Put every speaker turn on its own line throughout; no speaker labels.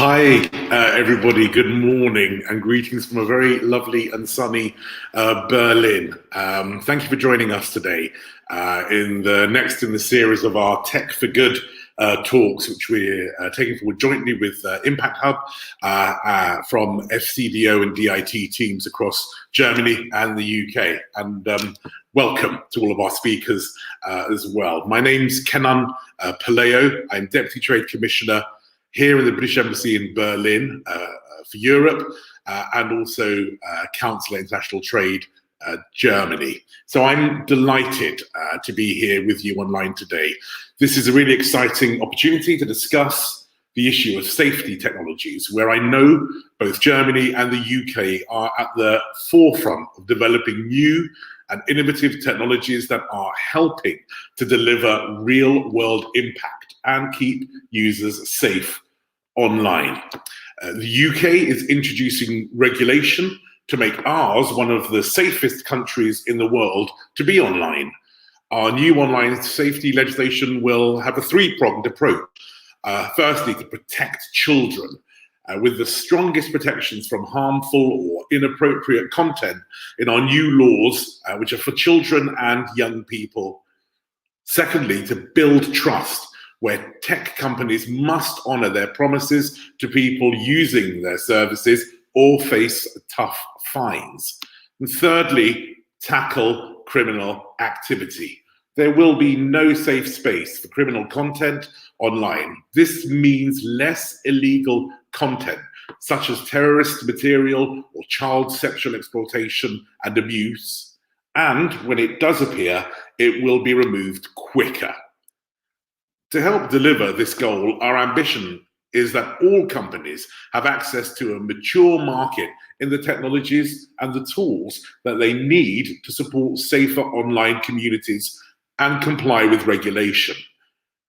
Hi, everybody. Good morning and greetings from a very lovely and sunny Berlin. Thank you for joining us today in the series of our Tech for Good talks, which we're taking forward jointly with Impact Hub from FCDO and DIT teams across Germany and the UK. And welcome to all of our speakers as well. My name's Kenan Palayo. I'm Deputy Trade Commissioner here in the British Embassy in Berlin for Europe, and also Council of International Trade Germany. So I'm delighted to be here with you online today. This is a really exciting opportunity to discuss the issue of safety technologies, where I know both Germany and the UK are at the forefront of developing new and innovative technologies that are helping to deliver real-world impact and keep users safe online. The UK is introducing regulation to make ours one of the safest countries in the world to be online. Our new online safety legislation will have a three-pronged approach. Firstly, to protect children with the strongest protections from harmful or inappropriate content in our new laws, which are for children and young people. Secondly, to build trust, where tech companies must honor their promises to people using their services or face tough fines. And thirdly, tackle criminal activity. There will be no safe space for criminal content online. This means less illegal content, such as terrorist material or child sexual exploitation and abuse. And when it does appear, it will be removed quicker. To help deliver this goal, our ambition is that all companies have access to a mature market in the technologies and the tools that they need to support safer online communities and comply with regulation.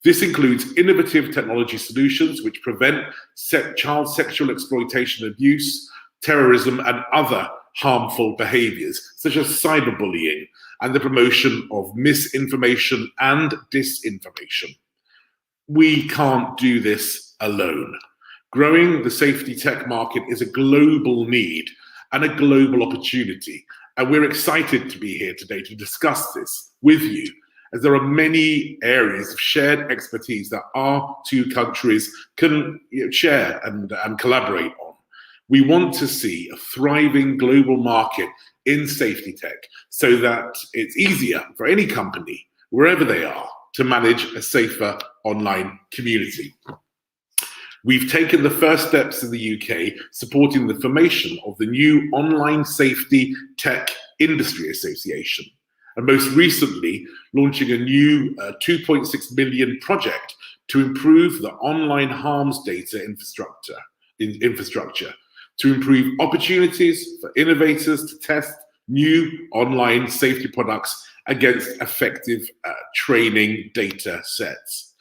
This includes innovative technology solutions which prevent child sexual exploitation and abuse, terrorism, and other harmful behaviors, such as cyberbullying and the promotion of misinformation and disinformation. We can't do this alone. Growing the safety tech market is a global need and a global opportunity. And we're excited to be here today to discuss this with you, as there are many areas of shared expertise that our two countries can share and collaborate on. We want to see a thriving global market in safety tech so that it's easier for any company, wherever they are, to manage a safer online community. We've taken the first steps in the UK, supporting the formation of the new Online Safety Tech Industry Association, and most recently launching a new 2.6 million project to improve the online harms data infrastructure, to improve opportunities for innovators to test new online safety products against effective training data sets.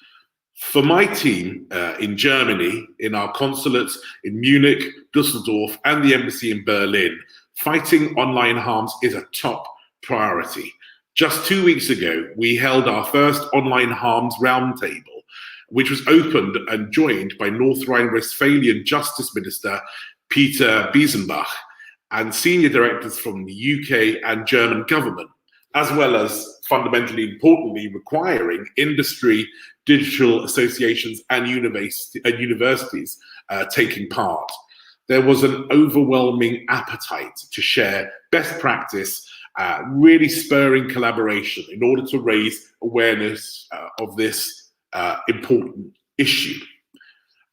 For my team in Germany, in our consulates in Munich, Dusseldorf, and the embassy in Berlin, fighting online harms is a top priority. Just 2 weeks ago, we held our first online harms roundtable, which was opened and joined by North Rhine-Westphalian Justice Minister Peter Biesenbach and senior directors from the UK and German government, as well as, fundamentally importantly, requiring industry, digital associations and universities taking part. There was an overwhelming appetite to share best practice, really spurring collaboration in order to raise awareness of this important issue.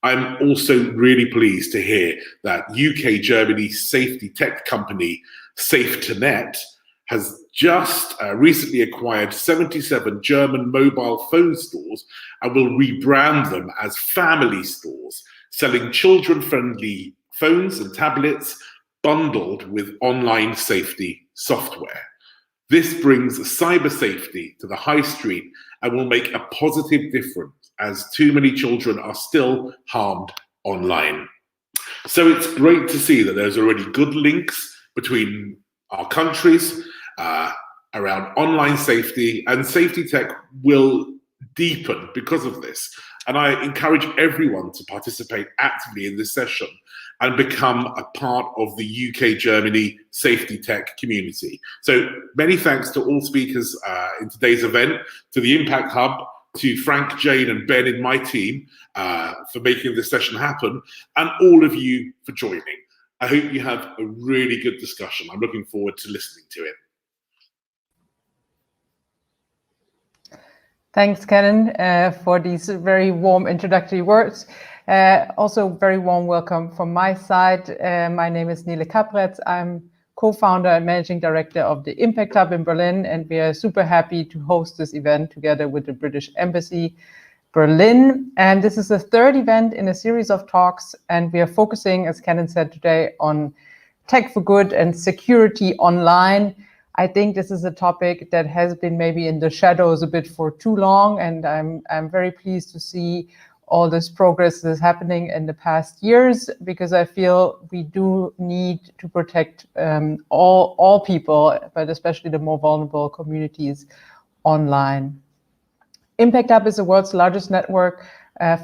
I'm also really pleased to hear that UK-Germany safety tech company Safe2Net has just recently acquired 77 German mobile phone stores and will rebrand them as family stores, selling children-friendly phones and tablets bundled with online safety software. This brings cyber safety to the high street and will make a positive difference, as too many children are still harmed online. So it's great to see that there's already good links between our countries around online safety, and safety tech will deepen because of this. And I encourage everyone to participate actively in this session and become a part of the UK-Germany safety tech community. So many thanks to all speakers in today's event, to the Impact Hub, to Frank, Jane, and Ben in my team for making this session happen, and all of you for joining. I hope you have a really good discussion. I'm looking forward to listening to it.
Thanks, Kenan, for these very warm introductory words. Also, very warm welcome from my side. My name is Nele Kapretz. I'm co-founder and managing director of the Impact Hub in Berlin, and we are super happy to host this event together with the British Embassy Berlin. And this is the third event in a series of talks, and we are focusing, as Kenan said today, on tech for good and security online. I think this is a topic that has been maybe in the shadows a bit for too long, and I'm very pleased to see all this progress that's happening in the past years, because I feel we do need to protect all people, but especially the more vulnerable communities online. Impact Hub is the world's largest network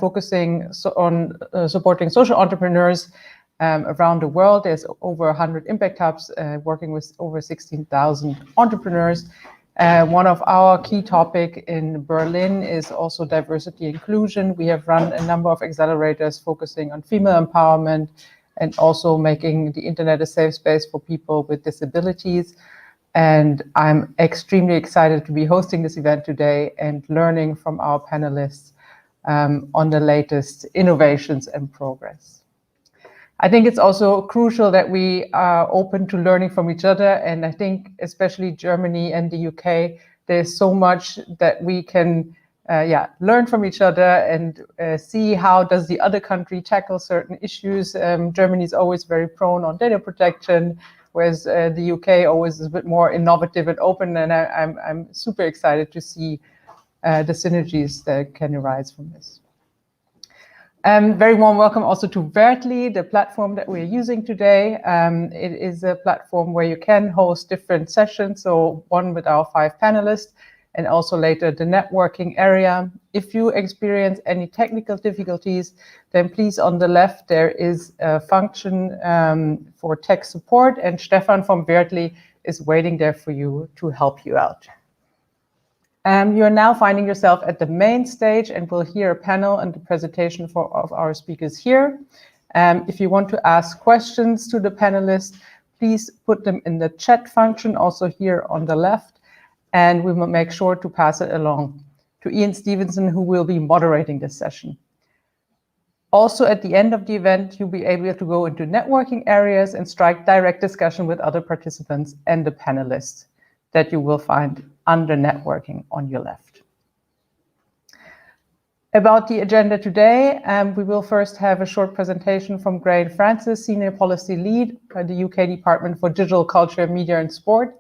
focusing on supporting social entrepreneurs around the world. There's over 100 Impact Hubs working with over 16,000 entrepreneurs. One of our key topics in Berlin is also diversity inclusion. We have run a number of accelerators focusing on female empowerment and also making the internet a safe space for people with disabilities. And I'm extremely excited to be hosting this event today and learning from our panelists on the latest innovations and progress. I think it's also crucial that we are open to learning from each other. And I think especially Germany and the UK, there's so much that we can learn from each other and see how does the other country tackle certain issues. Germany is always very prone on data protection, whereas the UK always is a bit more innovative and open. And I'm super excited to see the synergies that can arise from this. Very warm welcome also to Vertly, the platform that we're using today. It is a platform where you can host different sessions, so one with our 5 panelists, and also later the networking area. If you experience any technical difficulties, then please on the left there is a function for tech support, and Stefan from Vertly is waiting there for you to help you out. You are now finding yourself at the main stage and will hear a panel and the presentation of our speakers here. If you want to ask questions to the panelists, please put them in the chat function, also here on the left, and we will make sure to pass it along to Ian Stevenson, who will be moderating this session. Also, at the end of the event, you'll be able to go into networking areas and strike direct discussion with other participants and the panelists that you will find under networking on your left. About the agenda today, we will first have a short presentation from Graham Francis, Senior Policy Lead by the UK Department for Digital Culture, Media and Sport,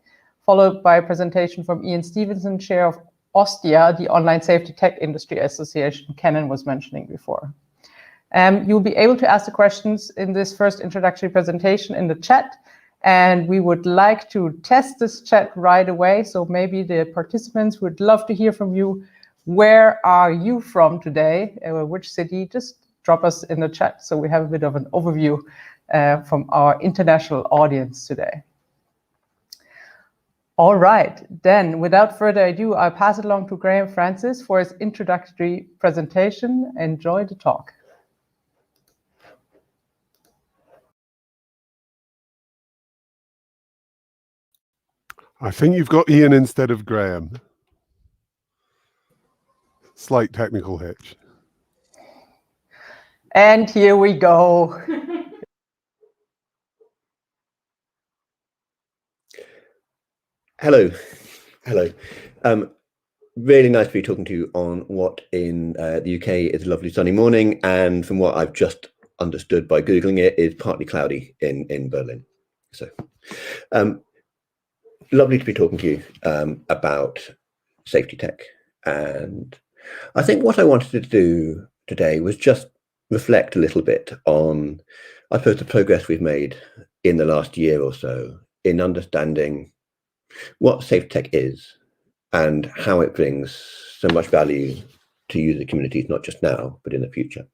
followed by a presentation from Ian Stevenson, Chair of OSTIA, the Online Safety Tech Industry Association Kenan was mentioning before. You'll be able to ask the questions in this first introductory presentation in the chat, and we would like to test this chat right away. So maybe the participants would love to hear from you. Where are you from today? Which city? Just drop us in the chat so we have a bit of an overview from our international audience today. All right, then without further ado, I'll pass it along to Graham Francis for his introductory presentation. Enjoy the talk.
I think you've got Ian instead of Graham. Slight technical hitch.
And here we go.
Hello. Really nice to be talking to you on what in the UK is a lovely sunny morning, and from what I've just understood by Googling it, is partly cloudy in Berlin. So lovely to be talking to you about safety tech. And I think what I wanted to do today was just reflect a little bit on, I suppose, the progress we've made in the last year or so in understanding what safe tech is and how it brings so much value to user communities, not just now, but in the future.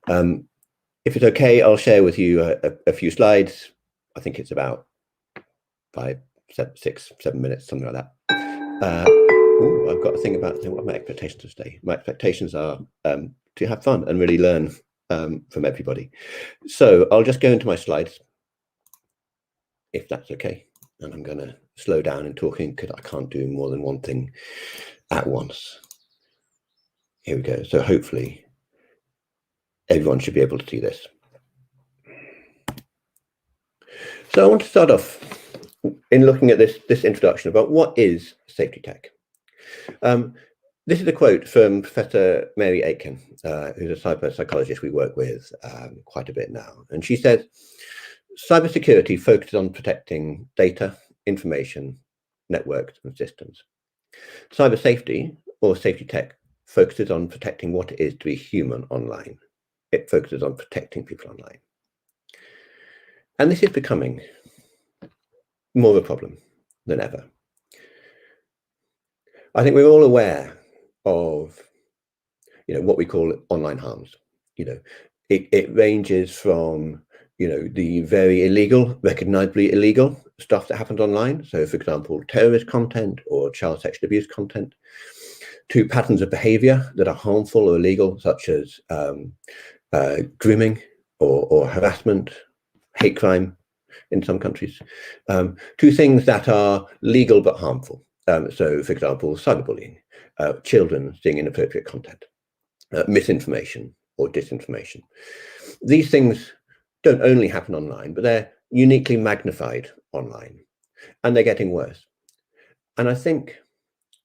If it's okay, I'll share with you a few slides. I think it's about 5, 6, 7 minutes, something like that. I've got a thing about what my expectations today. My expectations are to have fun and really learn from everybody. So I'll just go into my slides, if that's okay. And I'm going to slow down in talking because I can't do more than one thing at once. Here we go. So hopefully everyone should be able to see this. So I want to start off in looking at this introduction about what is safety tech. This is a quote from Professor Mary Aitken, who's a cyber psychologist we work with quite a bit now. And she said, cybersecurity focuses on protecting data, information, networks, and systems. Cyber safety, or safety tech, focuses on protecting what it is to be human online. It focuses on protecting people online. And this is becoming more of a problem than ever. I think we're all aware of, what we call online harms. It ranges from, the very illegal, recognizably illegal stuff that happens online. So, for example, terrorist content or child sexual abuse content, to patterns of behavior that are harmful or illegal, such as grooming or harassment, hate crime in some countries, to things that are legal but harmful. So, for example, cyberbullying, children seeing inappropriate content, misinformation or disinformation. These things don't only happen online, but they're uniquely magnified online, and they're getting worse. And I think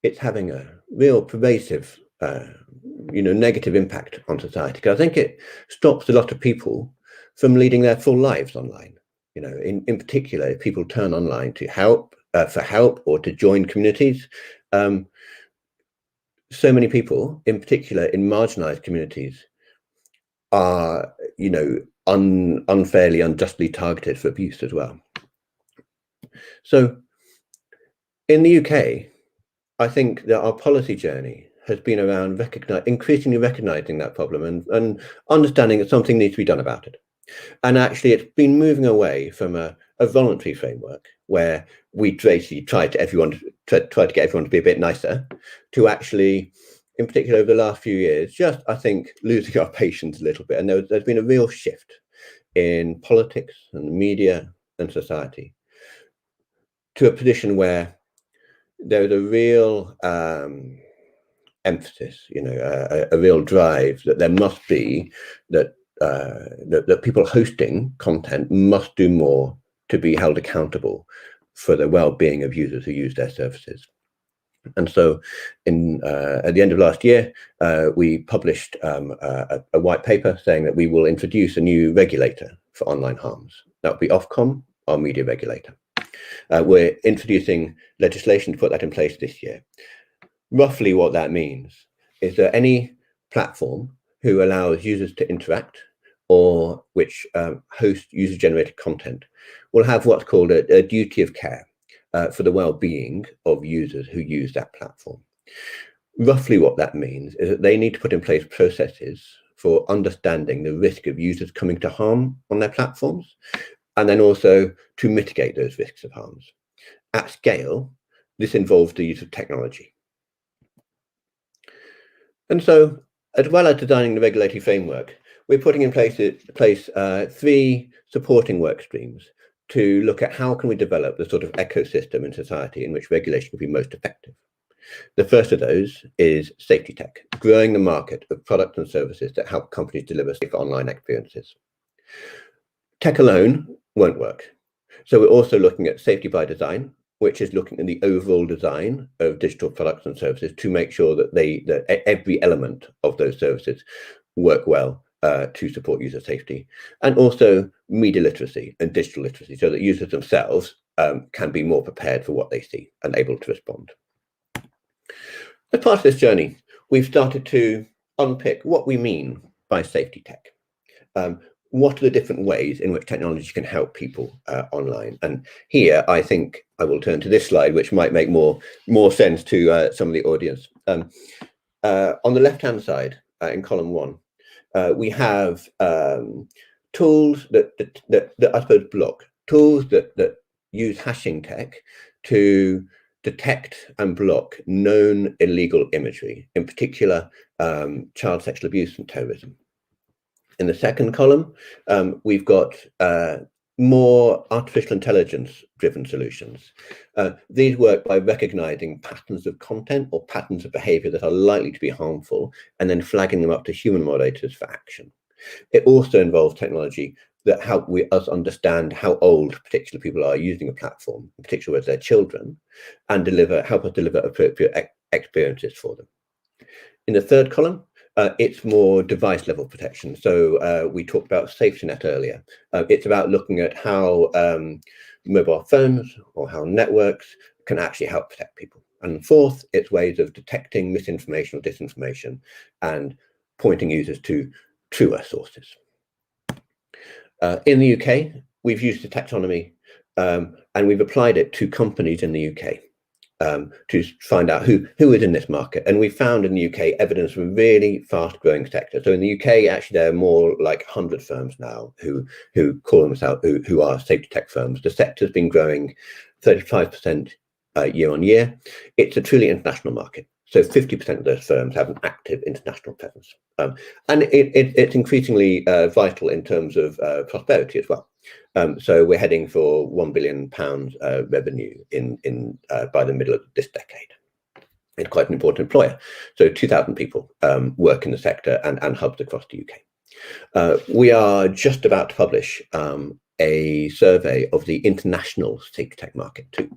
it's having a real pervasive, negative impact on society, because I think it stops a lot of people from leading their full lives online. In particular, if people turn online to for help or to join communities. So many people, in particular in marginalized communities, are, unfairly, unjustly targeted for abuse as well. So in the UK, I think that our policy journey has been around increasingly recognizing that problem and understanding that something needs to be done about it. And actually, it's been moving away from a voluntary framework where we basically try to get everyone to be a bit nicer, to actually, in particular over the last few years, just, I think, losing our patience a little bit. And there's been a real shift in politics and media and society to a position where there's a real emphasis, a real drive that there must be that people hosting content must do more to be held accountable for the well-being of users who use their services. And so at the end of last year, we published a white paper saying that we will introduce a new regulator for online harms. That will be Ofcom, our media regulator. We're introducing legislation to put that in place this year. Roughly what that means is that any platform who allows users to interact or which host user-generated content will have what's called a duty of care for the well-being of users who use that platform. Roughly what that means is that they need to put in place processes for understanding the risk of users coming to harm on their platforms, and then also to mitigate those risks of harms. At scale, this involves the use of technology. And so, as well as designing the regulatory framework, we're putting in place 3 supporting work streams to look at how can we develop the sort of ecosystem in society in which regulation can be most effective. The first of those is safety tech, growing the market of products and services that help companies deliver safe online experiences. Tech alone won't work. So we're also looking at safety by design, which is looking at the overall design of digital products and services to make sure that every element of those services work well to support user safety, and also media literacy and digital literacy, so that users themselves can be more prepared for what they see and able to respond. As part of this journey, we've started to unpick what we mean by safety tech. What are the different ways in which technology can help people online? And here, I think I will turn to this slide, which might make more sense to some of the audience. on the left-hand side, in column 1, we have tools that I suppose block, tools that use hashing tech to detect and block known illegal imagery, in particular child sexual abuse and terrorism. In the second column, we've got more artificial intelligence driven solutions. These work by recognizing patterns of content or patterns of behavior that are likely to be harmful and then flagging them up to human moderators for action. It also involves technology that help us understand how old particular people are using a platform, in particular with their children, and help us deliver appropriate experiences for them. In the third column, it's more device level protection. So we talked about safety net earlier. It's about looking at how mobile phones or how networks can actually help protect people. And fourth, it's ways of detecting misinformation or disinformation and pointing users to truer sources. In the UK, we've used the taxonomy and we've applied it to companies in the UK. To find out who is in this market, and we found in the UK evidence of a really fast-growing sector. So in the UK, actually, there are more like 100 firms now who call themselves who are safety tech firms. The sector's been growing 35% year on year. It's a truly international market. So 50% of those firms have an active international presence, and it's increasingly vital in terms of prosperity as well. So we're heading for £1 billion revenue by the middle of this decade. It's quite an important employer. So 2,000 people work in the sector and hubs across the UK. We are just about to publish a survey of the international safety tech market too.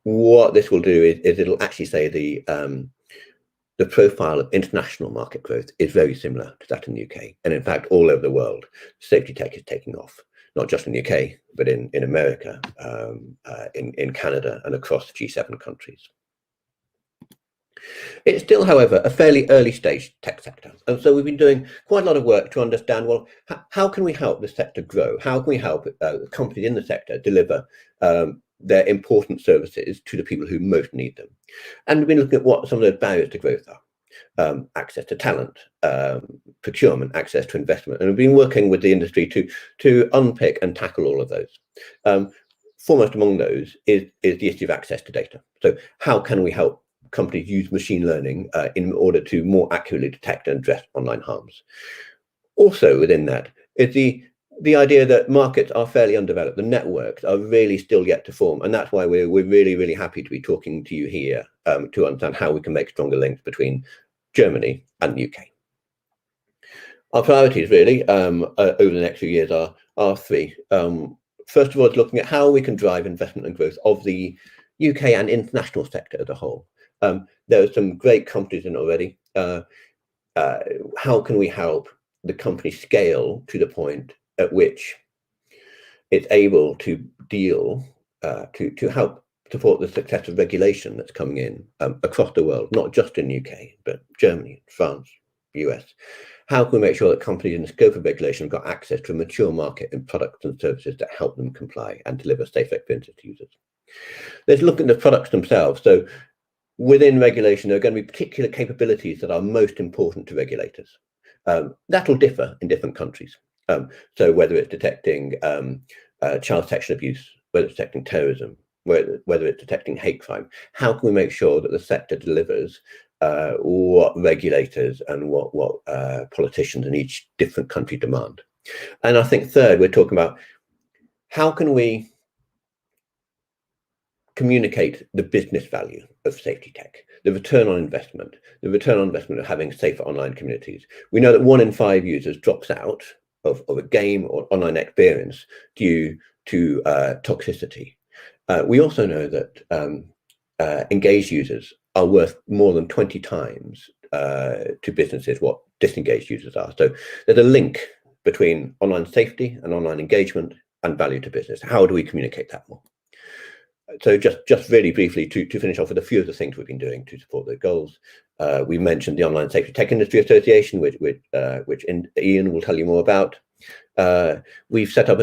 What this will do is it'll actually say the profile of international market growth is very similar to that in the UK. And in fact, all over the world, safety tech is taking off, not just in the UK, but in America, in Canada, and across the G7 countries. It's still, however, a fairly early stage tech sector. And so we've been doing quite a lot of work to understand, well, how can we help the sector grow? How can we help companies in the sector deliver their important services to the people who most need them? And we've been looking at what some of those barriers to growth are. Access to talent, procurement, access to investment. And we've been working with the industry to unpick and tackle all of those. Foremost among those is the issue of access to data. So how can we help companies use machine learning in order to more accurately detect and address online harms? Also within that is the idea that markets are fairly undeveloped. The networks are really still yet to form. And that's why we're really, really happy to be talking to you here to understand how we can make stronger links between Germany and the UK. Our priorities really over the next few years are three. First of all, it's looking at how we can drive investment and growth of the UK and international sector as a whole. There are some great companies in it already. How can we help the company scale to the point at which it's able to deal to help support the success of regulation that's coming in across the world, not just in the UK, but Germany, France, US. How can we make sure that companies in the scope of regulation have got access to a mature market in products and services that help them comply and deliver safe experiences to users? Let's look at the products themselves. So within regulation, there are going to be particular capabilities that are most important to regulators. That'll differ in different countries. So whether it's detecting child sexual abuse, whether it's detecting terrorism, whether it's detecting hate crime, how can we make sure that the sector delivers what regulators and what politicians in each different country demand? And I think third, we're talking about how can we communicate the business value of safety tech, the return on investment of having safer online communities. We know that 1 in 5 users drops out of a game or online experience due to toxicity. We also know that engaged users are worth more than 20 times to businesses what disengaged users are. So there's a link between online safety and online engagement and value to business. How do we communicate that more? So just really briefly to finish off with a few of the things we've been doing to support the goals. We mentioned the Online Safety Tech Industry Association, which Ian will tell you more about. We've set up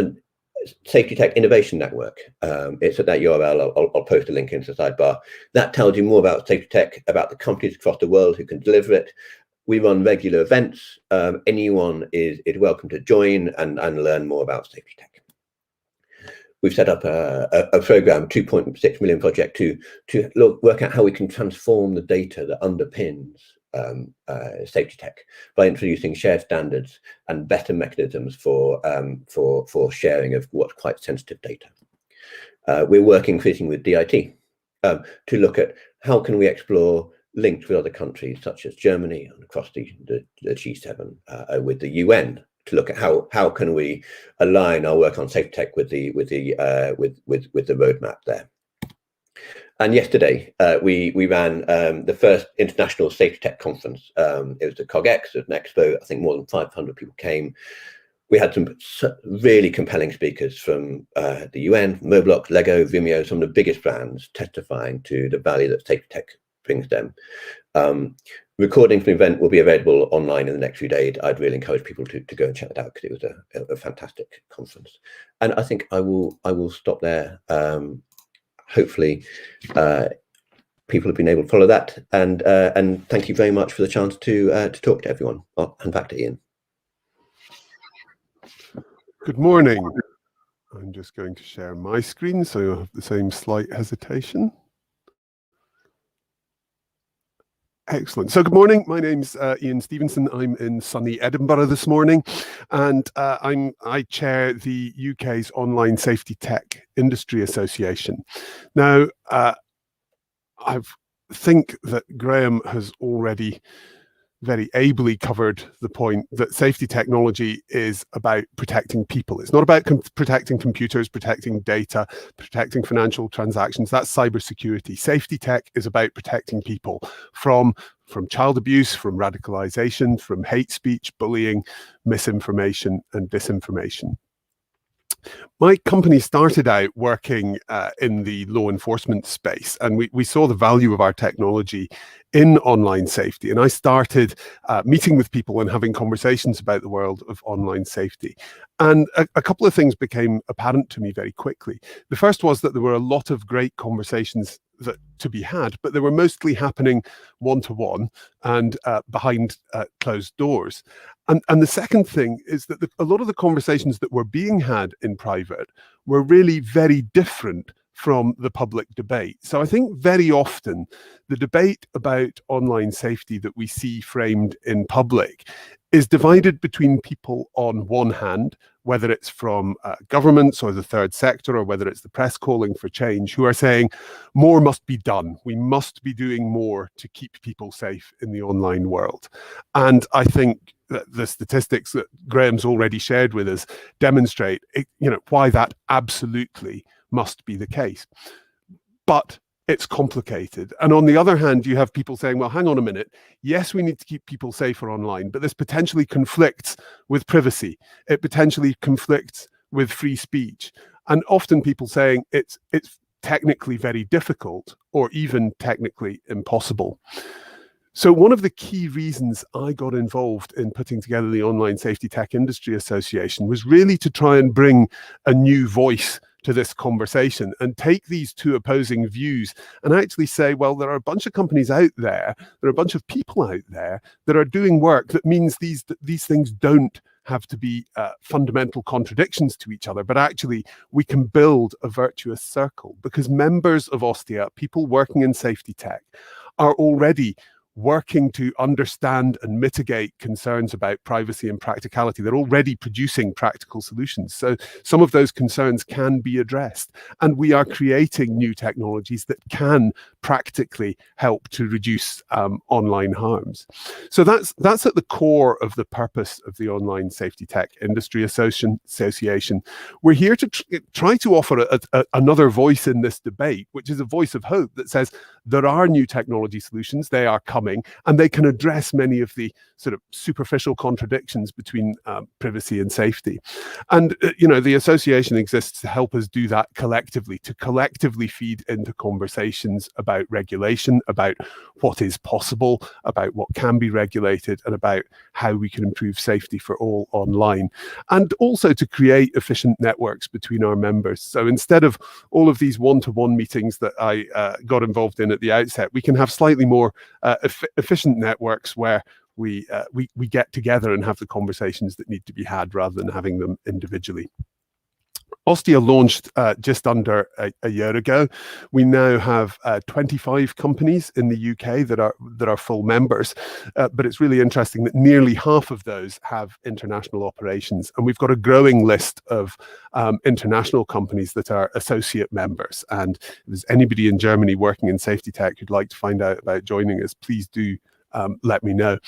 Safety Tech Innovation Network. It's at that URL. I'll post a link into the sidebar. That tells you more about safety tech, about the companies across the world who can deliver it. We run regular events. Anyone is welcome to join and learn more about safety tech. We've set up a program, 2.6 million project, to work out how we can transform the data that underpins safety tech by introducing shared standards and better mechanisms for sharing of what's quite sensitive data. We're working increasingly with DIT to look at how can we explore links with other countries such as Germany and across the G7 with the UN to look at how can we align our work on safety tech with the roadmap there. And yesterday we ran the first international safety tech conference. It was the CogX, it was an expo. I think more than 500 people came. We had some really compelling speakers from the UN, Moblox, Lego, Vimeo, some of the biggest brands testifying to the value that safety tech brings them. Recording from the event will be available online in the next few days. I'd really encourage people to go and check it out because it was a fantastic conference. And I think I will stop there. Hopefully, people have been able to follow that. And thank you very much for the chance to talk to everyone. I'll hand back to Ian.
Good morning. I'm just going to share my screen so you'll have the same slight hesitation. Excellent. So good morning. My name's Ian Stevenson. I'm in sunny Edinburgh this morning, and I chair the UK's Online Safety Tech Industry Association. Now, I think that Graham has already very ably covered the point that safety technology is about protecting people. It's not about protecting computers, protecting data, protecting financial transactions. That's cybersecurity. Safety tech is about protecting people from child abuse, from radicalization, from hate speech, bullying, misinformation, and disinformation. My company started out working in the law enforcement space, and we saw the value of our technology in online safety. And I started meeting with people and having conversations about the world of online safety. And a couple of things became apparent to me very quickly. The first was that there were a lot of great conversations to be had, but they were mostly happening one-to-one and behind closed doors. And the second thing is that a lot of the conversations that were being had in private were really very different from the public debate. So I think very often the debate about online safety that we see framed in public is divided between people on one hand, whether it's from governments or the third sector, or whether it's the press calling for change, who are saying more must be done. We must be doing more to keep people safe in the online world. And I think that the statistics that Graham's already shared with us demonstrate, why that absolutely must be the case. But it's complicated. And on the other hand, you have people saying, well, hang on a minute. Yes, we need to keep people safer online, but this potentially conflicts with privacy. It potentially conflicts with free speech. And often people saying it's technically very difficult or even technically impossible. So one of the key reasons I got involved in putting together the Online Safety Tech Industry Association was really to try and bring a new voice to this conversation and take these two opposing views and actually say, well, there are a bunch of companies out there, there are a bunch of people out there that are doing work that means these things don't have to be fundamental contradictions to each other, but actually we can build a virtuous circle because members of OSTIA, people working in safety tech, are already working to understand and mitigate concerns about privacy and practicality. They're already producing practical solutions. So some of those concerns can be addressed. And we are creating new technologies that can practically help to reduce online harms. So that's at the core of the purpose of the Online Safety Tech Industry Association. We're here to try to offer another voice in this debate, which is a voice of hope that says there are new technology solutions. They are coming. forthcoming, and they can address many of the sort of superficial contradictions between privacy and safety. And the association exists to help us do that collectively, to collectively feed into conversations about regulation, about what is possible, about what can be regulated, and about how we can improve safety for all online, and also to create efficient networks between our members. So instead of all of these one-to-one meetings that I got involved in at the outset, we can have slightly more efficient networks where we get together and have the conversations that need to be had rather than having them individually. Ostia launched just under a year ago. We now have 25 companies in the UK that are full members, but it's really interesting that nearly half of those have international operations, and we've got a growing list of international companies that are associate members. And if there's anybody in Germany working in safety tech who'd like to find out about joining us, please do let me know.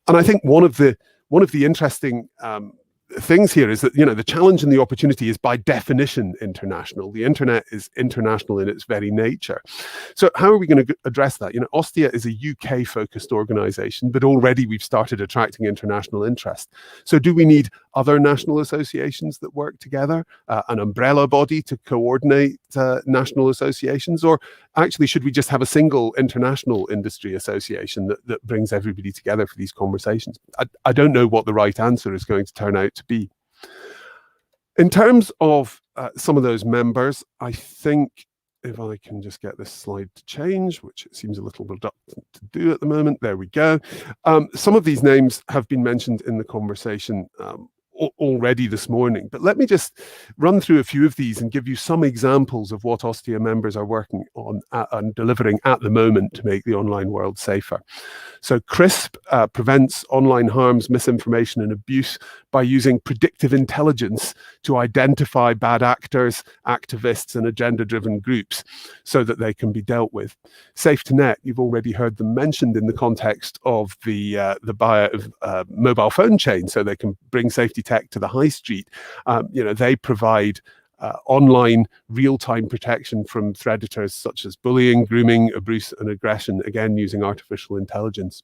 And I think one of the interesting things here is that the challenge and the opportunity is by definition international. The internet is international in its very nature. So how are we going to address that? Ostia is a UK focused organization, but already we've started attracting international interest. So do we need other national associations that work together, an umbrella body to coordinate national associations, or actually should we just have a single international industry association that brings everybody together for these conversations? I don't know what the right answer is going to turn out to be. In terms of some of those members, I think if I can just get this slide to change, which it seems a little reluctant to do at the moment. There we go. Some of these names have been mentioned in the conversation already this morning, but let me just run through a few of these and give you some examples of what Ostia members are working on and delivering at the moment to make the online world safer. So CRISP prevents online harms, misinformation and abuse by using predictive intelligence to identify bad actors, activists and agenda-driven groups so that they can be dealt with. Safe2Net, you've already heard them mentioned in the context of the buyer of mobile phone chain, so they can bring safety tech to the high street. They provide online real-time protection from predators such as bullying, grooming, abuse and aggression, again using artificial intelligence.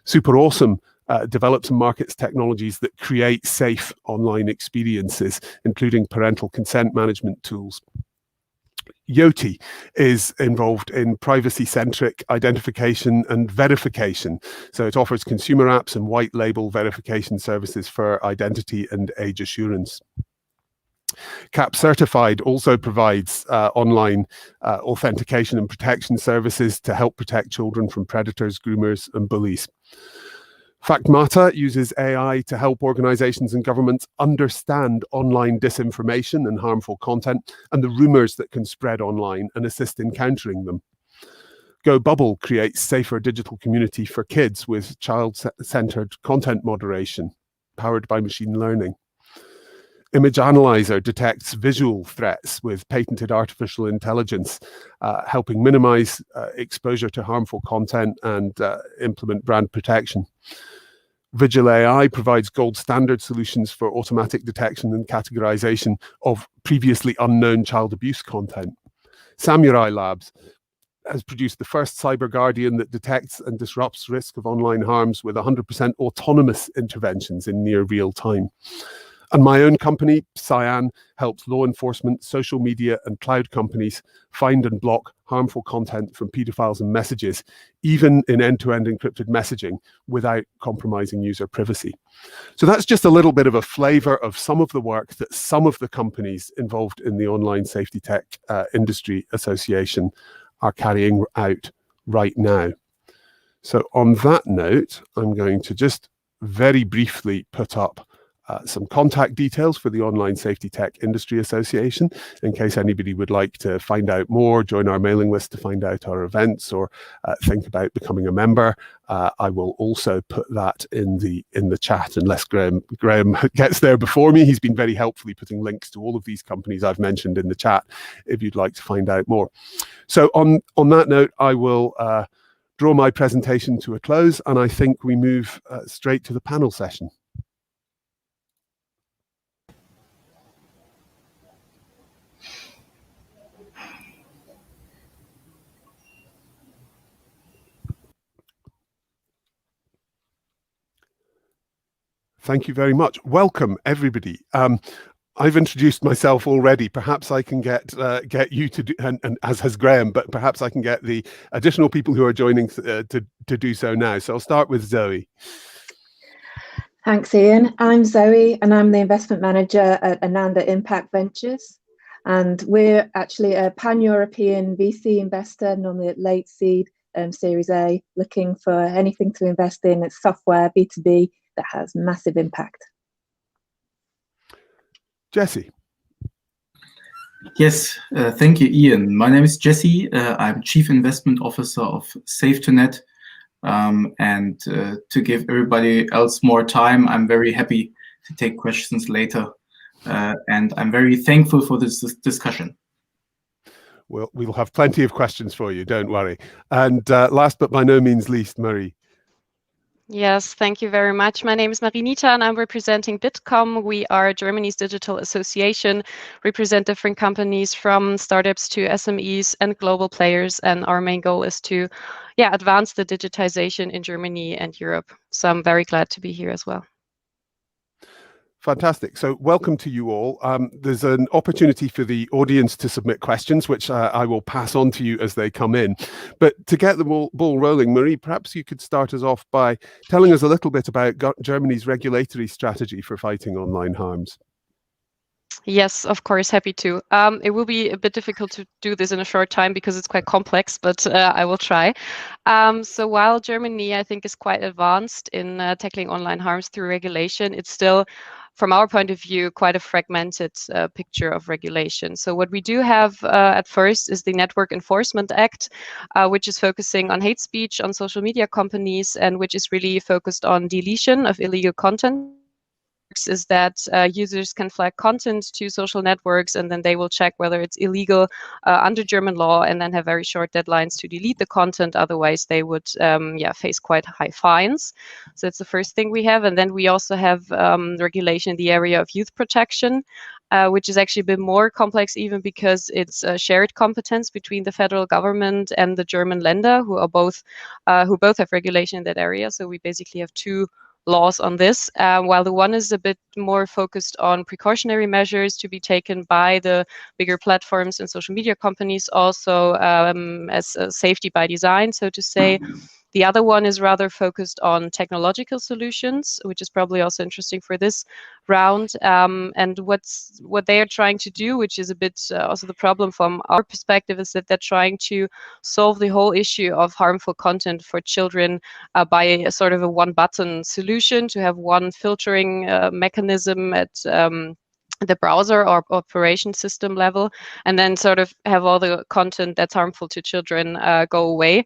Super Awesome develops and markets technologies that create safe online experiences, including parental consent management tools. Yoti is involved in privacy-centric identification and verification. So it offers consumer apps and white label verification services for identity and age assurance. CAP Certified also provides online authentication and protection services to help protect children from predators, groomers, and bullies. FactMata uses AI to help organizations and governments understand online disinformation and harmful content and the rumors that can spread online and assist in countering them. GoBubble creates safer digital community for kids with child-centered content moderation, powered by machine learning. Image Analyzer detects visual threats with patented artificial intelligence, helping minimize exposure to harmful content and implement brand protection. Vigil AI provides gold standard solutions for automatic detection and categorization of previously unknown child abuse content. Samurai Labs has produced the first cyber guardian that detects and disrupts risk of online harms with 100% autonomous interventions in near real time. And my own company, Cyan, helps law enforcement, social media and cloud companies find and block harmful content from pedophiles and messages, even in end-to-end encrypted messaging, without compromising user privacy. So that's just a little bit of a flavor of some of the work that some of the companies involved in the Online Safety Tech Industry Association are carrying out right now. So on that note, I'm going to just very briefly put up some contact details for the Online Safety Tech Industry Association in case anybody would like to find out more, join our mailing list to find out our events, or think about becoming a member. I will also put that in the chat unless Graham gets there before me. He's been very helpfully putting links to all of these companies I've mentioned in the chat if you'd like to find out more. So on that note, I will draw my presentation to a close, and I think we move straight to the panel session. Thank you very much. Welcome, everybody. I've introduced myself already. Perhaps I can get you to do, and as has Graham, but perhaps I can get the additional people who are joining to do so now. So I'll start with Zoe.
Thanks, Ian. I'm Zoe, and I'm the investment manager at Ananda Impact Ventures. And we're actually a pan-European VC investor, normally at late seed, Series A, looking for anything to invest in. It's software, B2B, that has massive impact.
Jesse.
Yes, thank you, Ian. My name is Jesse. I'm Chief Investment Officer of SafeToNet. And to give everybody else more time, I'm very happy to take questions later. And I'm very thankful for this discussion.
Well, we'll have plenty of questions for you, don't worry. And last but by no means least, Marie.
Yes, thank you very much. My name is Marie Nita and I'm representing Bitkom. We are Germany's digital association, represent different companies from startups to SMEs and global players. And our main goal is to advance the digitization in Germany and Europe. So I'm very glad to be here as well.
Fantastic. So welcome to you all. There's an opportunity for the audience to submit questions, which I will pass on to you as they come in. But to get the ball rolling, Marie, perhaps you could start us off by telling us a little bit about Germany's regulatory strategy for fighting online harms.
Yes, of course, happy to. It will be a bit difficult to do this in a short time because it's quite complex, but I will try. So while Germany, I think, is quite advanced in tackling online harms through regulation, it's still, from our point of view, quite a fragmented picture of regulation. So what we do have at first is the Network Enforcement Act, which is focusing on hate speech on social media companies and which is really focused on deletion of illegal content. Is that users can flag content to social networks and then they will check whether it's illegal under German law and then have very short deadlines to delete the content. Otherwise, they would face quite high fines. So it's the first thing we have. And then we also have regulation in the area of youth protection, which is actually a bit more complex even because it's a shared competence between the federal government and the German Länder who both have regulation in that area. So we basically have two laws on this, while the one is a bit more focused on precautionary measures to be taken by the bigger platforms and social media companies, also as a safety by design, so to say. The other one is rather focused on technological solutions, which is probably also interesting for this round. And what they are trying to do, which is a bit also the problem from our perspective, is that they're trying to solve the whole issue of harmful content for children by a sort of a one-button solution, to have one filtering mechanism at the browser or operation system level, and then sort of have all the content that's harmful to children go away.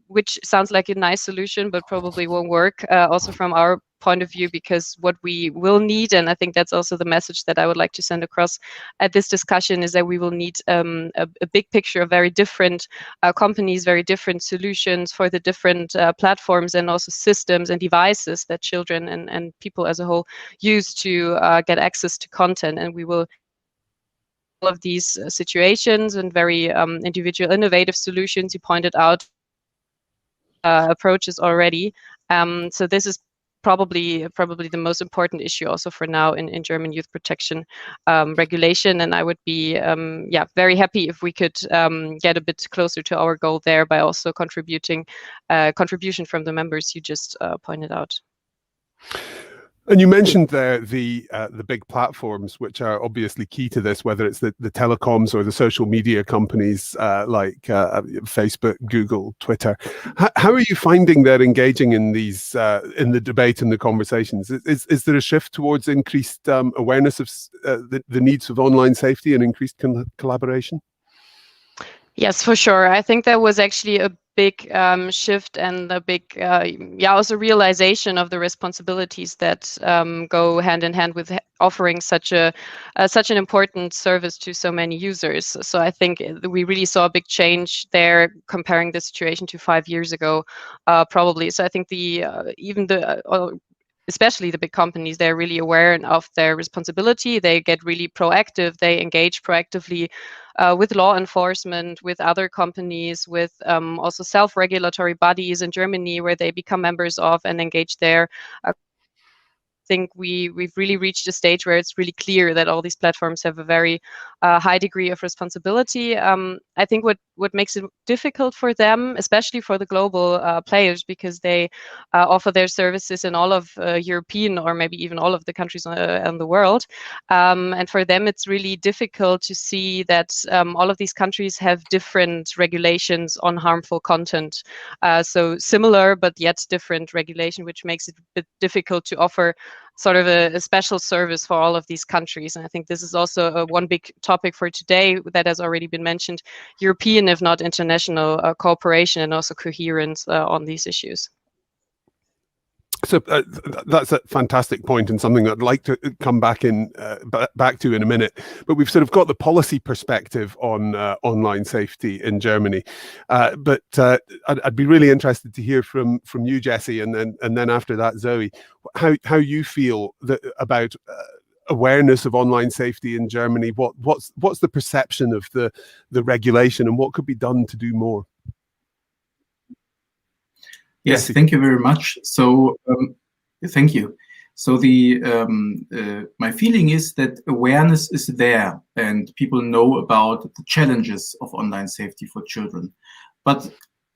Which sounds like a nice solution, but probably won't work also from our point of view, because what we will need, and I think that's also the message that I would like to send across at this discussion, is that we will need a big picture of very different companies, very different solutions for the different platforms and also systems and devices that children and people as a whole use to get access to content. And we will all of these situations and very individual innovative solutions you pointed out approaches already. So this is probably the most important issue also for now in German youth protection regulation. And I would be very happy if we could get a bit closer to our goal there by also contribution from the members you just pointed out.
And you mentioned there the big platforms, which are obviously key to this, whether it's the telecoms or the social media companies like Facebook, Google, Twitter. How are you finding they're engaging in these in the debate and the conversations? Is there a shift towards increased awareness of the needs of online safety and increased collaboration?
Yes, for sure. I think there was actually a big shift and a big, also realization of the responsibilities that go hand in hand with offering such an important service to so many users. So I think we really saw a big change there comparing the situation to 5 years ago, probably. So I think especially the big companies, they're really aware of their responsibility. They get really proactive. They engage proactively with law enforcement, with other companies, with also self-regulatory bodies in Germany where they become members of and engage there. think we've really reached a stage where it's really clear that all these platforms have a very high degree of responsibility. I think what makes it difficult for them, especially for the global players, because they offer their services in all of European or maybe even all of the countries in the world. And for them, it's really difficult to see that all of these countries have different regulations on harmful content. So similar, but yet different regulation, which makes it a bit difficult to offer sort of a special service for all of these countries. And I think this is also one big topic for today that has already been mentioned: European, if not international, cooperation and also coherence on these issues.
So that's a fantastic point, and something I'd like to come back to in a minute. But we've sort of got the policy perspective on online safety in Germany. But I'd be really interested to hear from you, Jesse, and then after that, Zoe, how you feel about awareness of online safety in Germany. What's the perception of the regulation, and what could be done to do more?
Yes, thank you very much. So, thank you. So my feeling is that awareness is there and people know about the challenges of online safety for children. But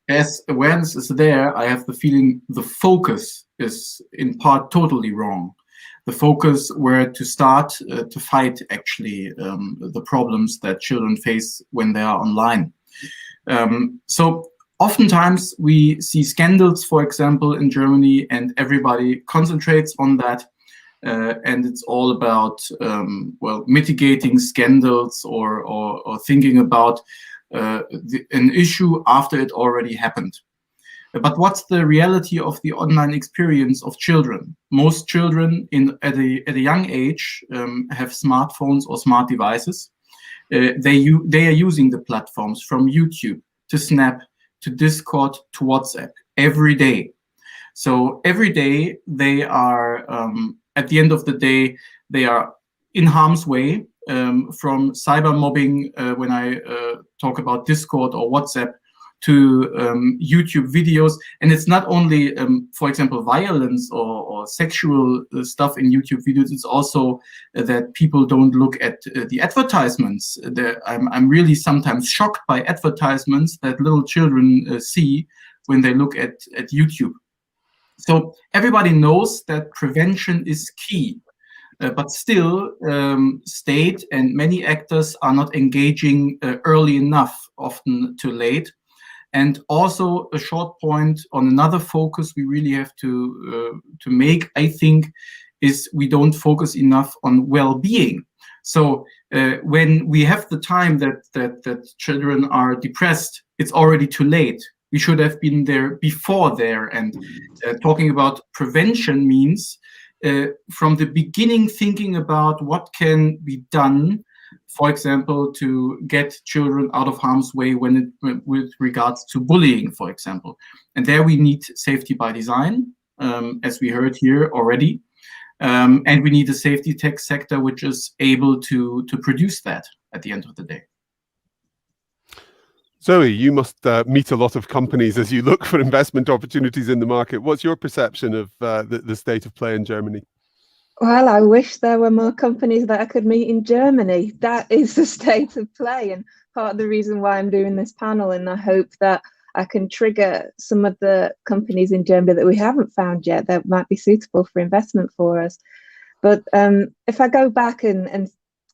as awareness is there, I have the feeling the focus is in part totally wrong. The focus were to start to fight actually the problems that children face when they are online. So oftentimes we see scandals, for example, in Germany, and everybody concentrates on that. And it's all about, mitigating scandals or thinking about an issue after it already happened. But what's the reality of the online experience of children? Most children at a young age have smartphones or smart devices. They are using the platforms from YouTube to Snap to Discord to WhatsApp every day. So every day they are, at the end of the day, they are in harm's way from cyber mobbing when I talk about Discord or WhatsApp to YouTube videos. And it's not only, for example, violence or sexual stuff in YouTube videos. It's also that people don't look at the advertisements. I'm really sometimes shocked by advertisements that little children see when they look at YouTube. So everybody knows that prevention is key. But still, state and many actors are not engaging early enough, often too late. And also a short point on another focus we really have to make, I think, is we don't focus enough on well-being. So when we have the time that children are depressed, it's already too late. We should have been there before there. And talking about prevention means from the beginning thinking about what can be done, for example, to get children out of harm's way with regards to bullying, for example. And there we need safety by design, as we heard here already. And we need a safety tech sector which is able to produce that at the end of the day.
Zoe, you must meet a lot of companies as you look for investment opportunities in the market. What's your perception of the state of play in Germany?
Well, I wish there were more companies that I could meet in Germany. That is the state of play, and part of the reason why I'm doing this panel. And I hope that I can trigger some of the companies in Germany that we haven't found yet that might be suitable for investment for us. But if I go back and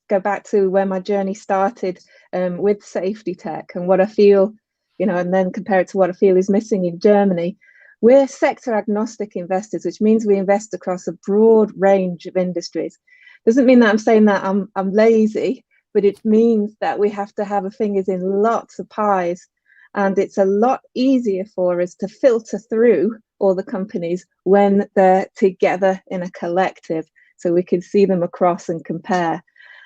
go back to where my journey started with safety tech and what I feel, and then compare it to what I feel is missing in Germany. We're sector agnostic investors, which means we invest across a broad range of industries. Doesn't mean that I'm saying that I'm lazy, but it means that we have to have our fingers in lots of pies. And it's a lot easier for us to filter through all the companies when they're together in a collective, so we can see them across and compare.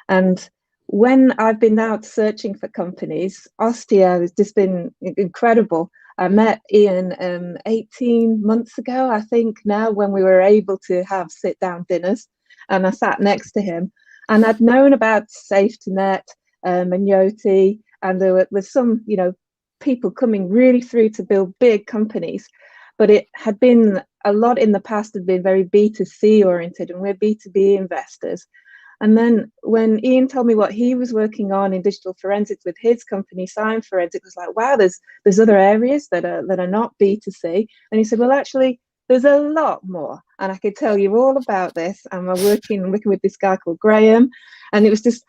And when I've been out searching for companies, Ostia has just been incredible. I met Ian 18 months ago, I think now, when we were able to have sit-down dinners, and I sat next to him. And I'd known about SafetyNet and Yoti, and there was some, people coming really through to build big companies. But it had been a lot in the past have been very B2C oriented, and we're B2B investors. And then when Ian told me what he was working on in digital forensics with his company, Sign Forensic, was like, wow, there's other areas that are not B2C. And he said, well, actually, there's a lot more. And I could tell you all about this. And we're working with this guy called Graham. And it was just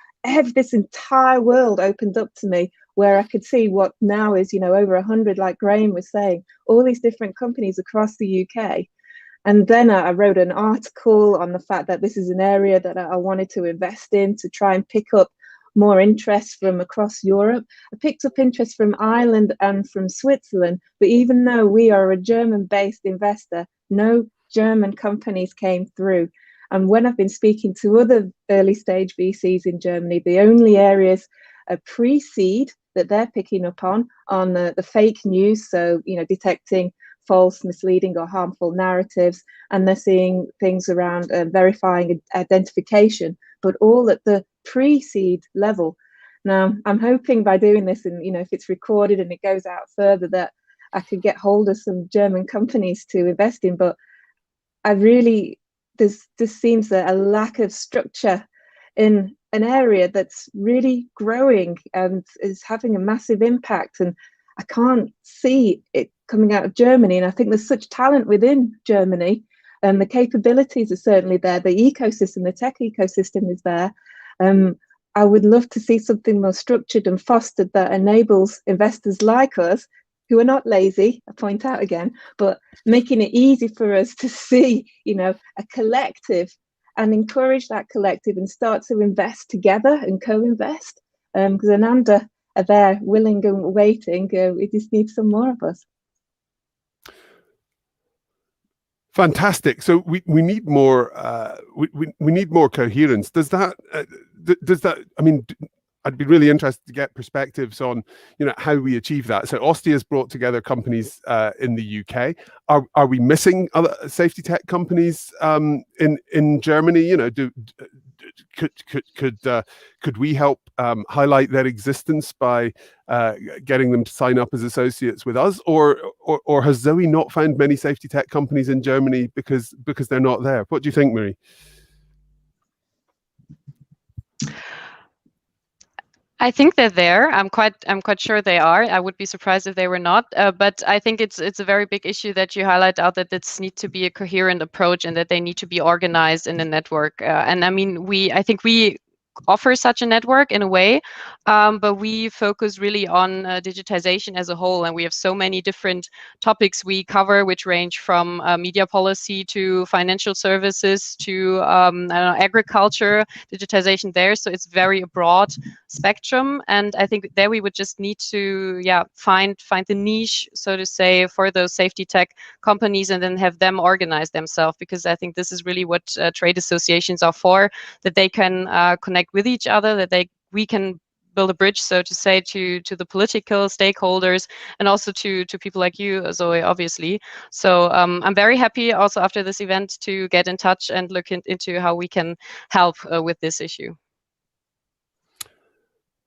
this entire world opened up to me, where I could see what now is, over 100, like Graham was saying, all these different companies across the UK. And then I wrote an article on the fact that this is an area that I wanted to invest in, to try and pick up more interest from across Europe. I picked up interest from Ireland and from Switzerland, but even though we are a German-based investor, no German companies came through. And when I've been speaking to other early stage VCs in Germany, the only areas pre-seed that they're picking up on the fake news, so detecting false, misleading or harmful narratives, and they're seeing things around verifying identification, but all at the pre-seed level. Now, I'm hoping by doing this, and if it's recorded and it goes out further, that I could get hold of some German companies to invest in. But this seems a lack of structure in an area that's really growing and is having a massive impact, and I can't see it coming out of Germany. And I think there's such talent within Germany, and the capabilities are certainly there. The ecosystem, the tech ecosystem is there. I would love to see something more structured and fostered that enables investors like us, who are not lazy, I point out again, but making it easy for us to see, a collective, and encourage that collective and start to invest together and co-invest. Because Ananda are there willing and waiting. We just need some more of us.
Fantastic. So we need more we need more coherence. Does that I mean, I'd be really interested to get perspectives on how we achieve that. So Ostia's brought together companies in the UK. Are we missing other safety tech companies in Germany? Could we help highlight their existence by getting them to sign up as associates with us, or has Zoe not found many safety tech companies in Germany because they're not there? What do you think, Marie?
I think they're there. I'm quite sure they are. I would be surprised if they were not. But I think it's a very big issue that you highlight out, that this needs to be a coherent approach and that they need to be organized in a network. And I mean, I think we offer such a network in a way, but we focus really on digitization as a whole, and we have so many different topics we cover, which range from media policy to financial services to agriculture, digitization there. So it's very a broad spectrum, and I think there we would just need to find the niche, so to say, for those safety tech companies, and then have them organize themselves, because I think this is really what trade associations are for, that they can connect with each other, that we can build a bridge, so to say, to the political stakeholders and also to people like you, Zoe, obviously. So I'm very happy also after this event to get in touch and look into how we can help with this issue.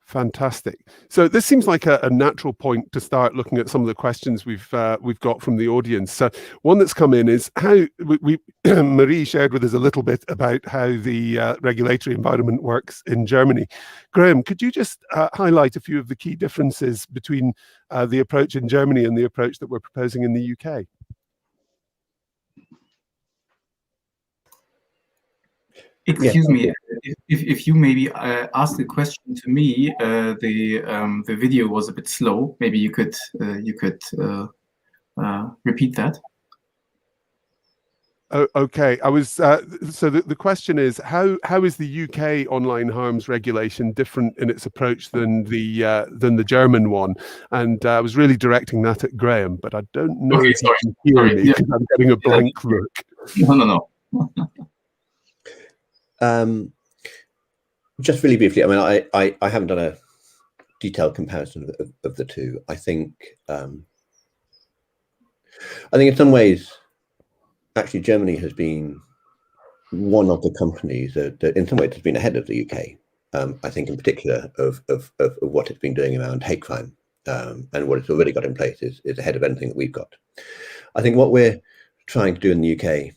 Fantastic. So this seems like a natural point to start looking at some of the questions we've got from the audience. So one that's come in is how Marie shared with us a little bit about how the regulatory environment works in Germany. Graham, could you just highlight a few of the key differences between the approach in Germany and the approach that we're proposing in the UK?
Excuse me, if you maybe ask the question to me, the video was a bit slow. Maybe you could repeat that.
Oh, okay. I was so the question is how is the UK online harms regulation different in its approach than the German one? And I was really directing that at Graham, but I don't know if you can hear me because I'm getting a blank look.
No.
Just really briefly, I mean, I haven't done a detailed comparison of the two. I think in some ways, actually, Germany has been one of the companies that in some ways has been ahead of the UK. I think in particular of what it's been doing around hate crime and what it's already got in place is ahead of anything that we've got. I think what we're trying to do in the UK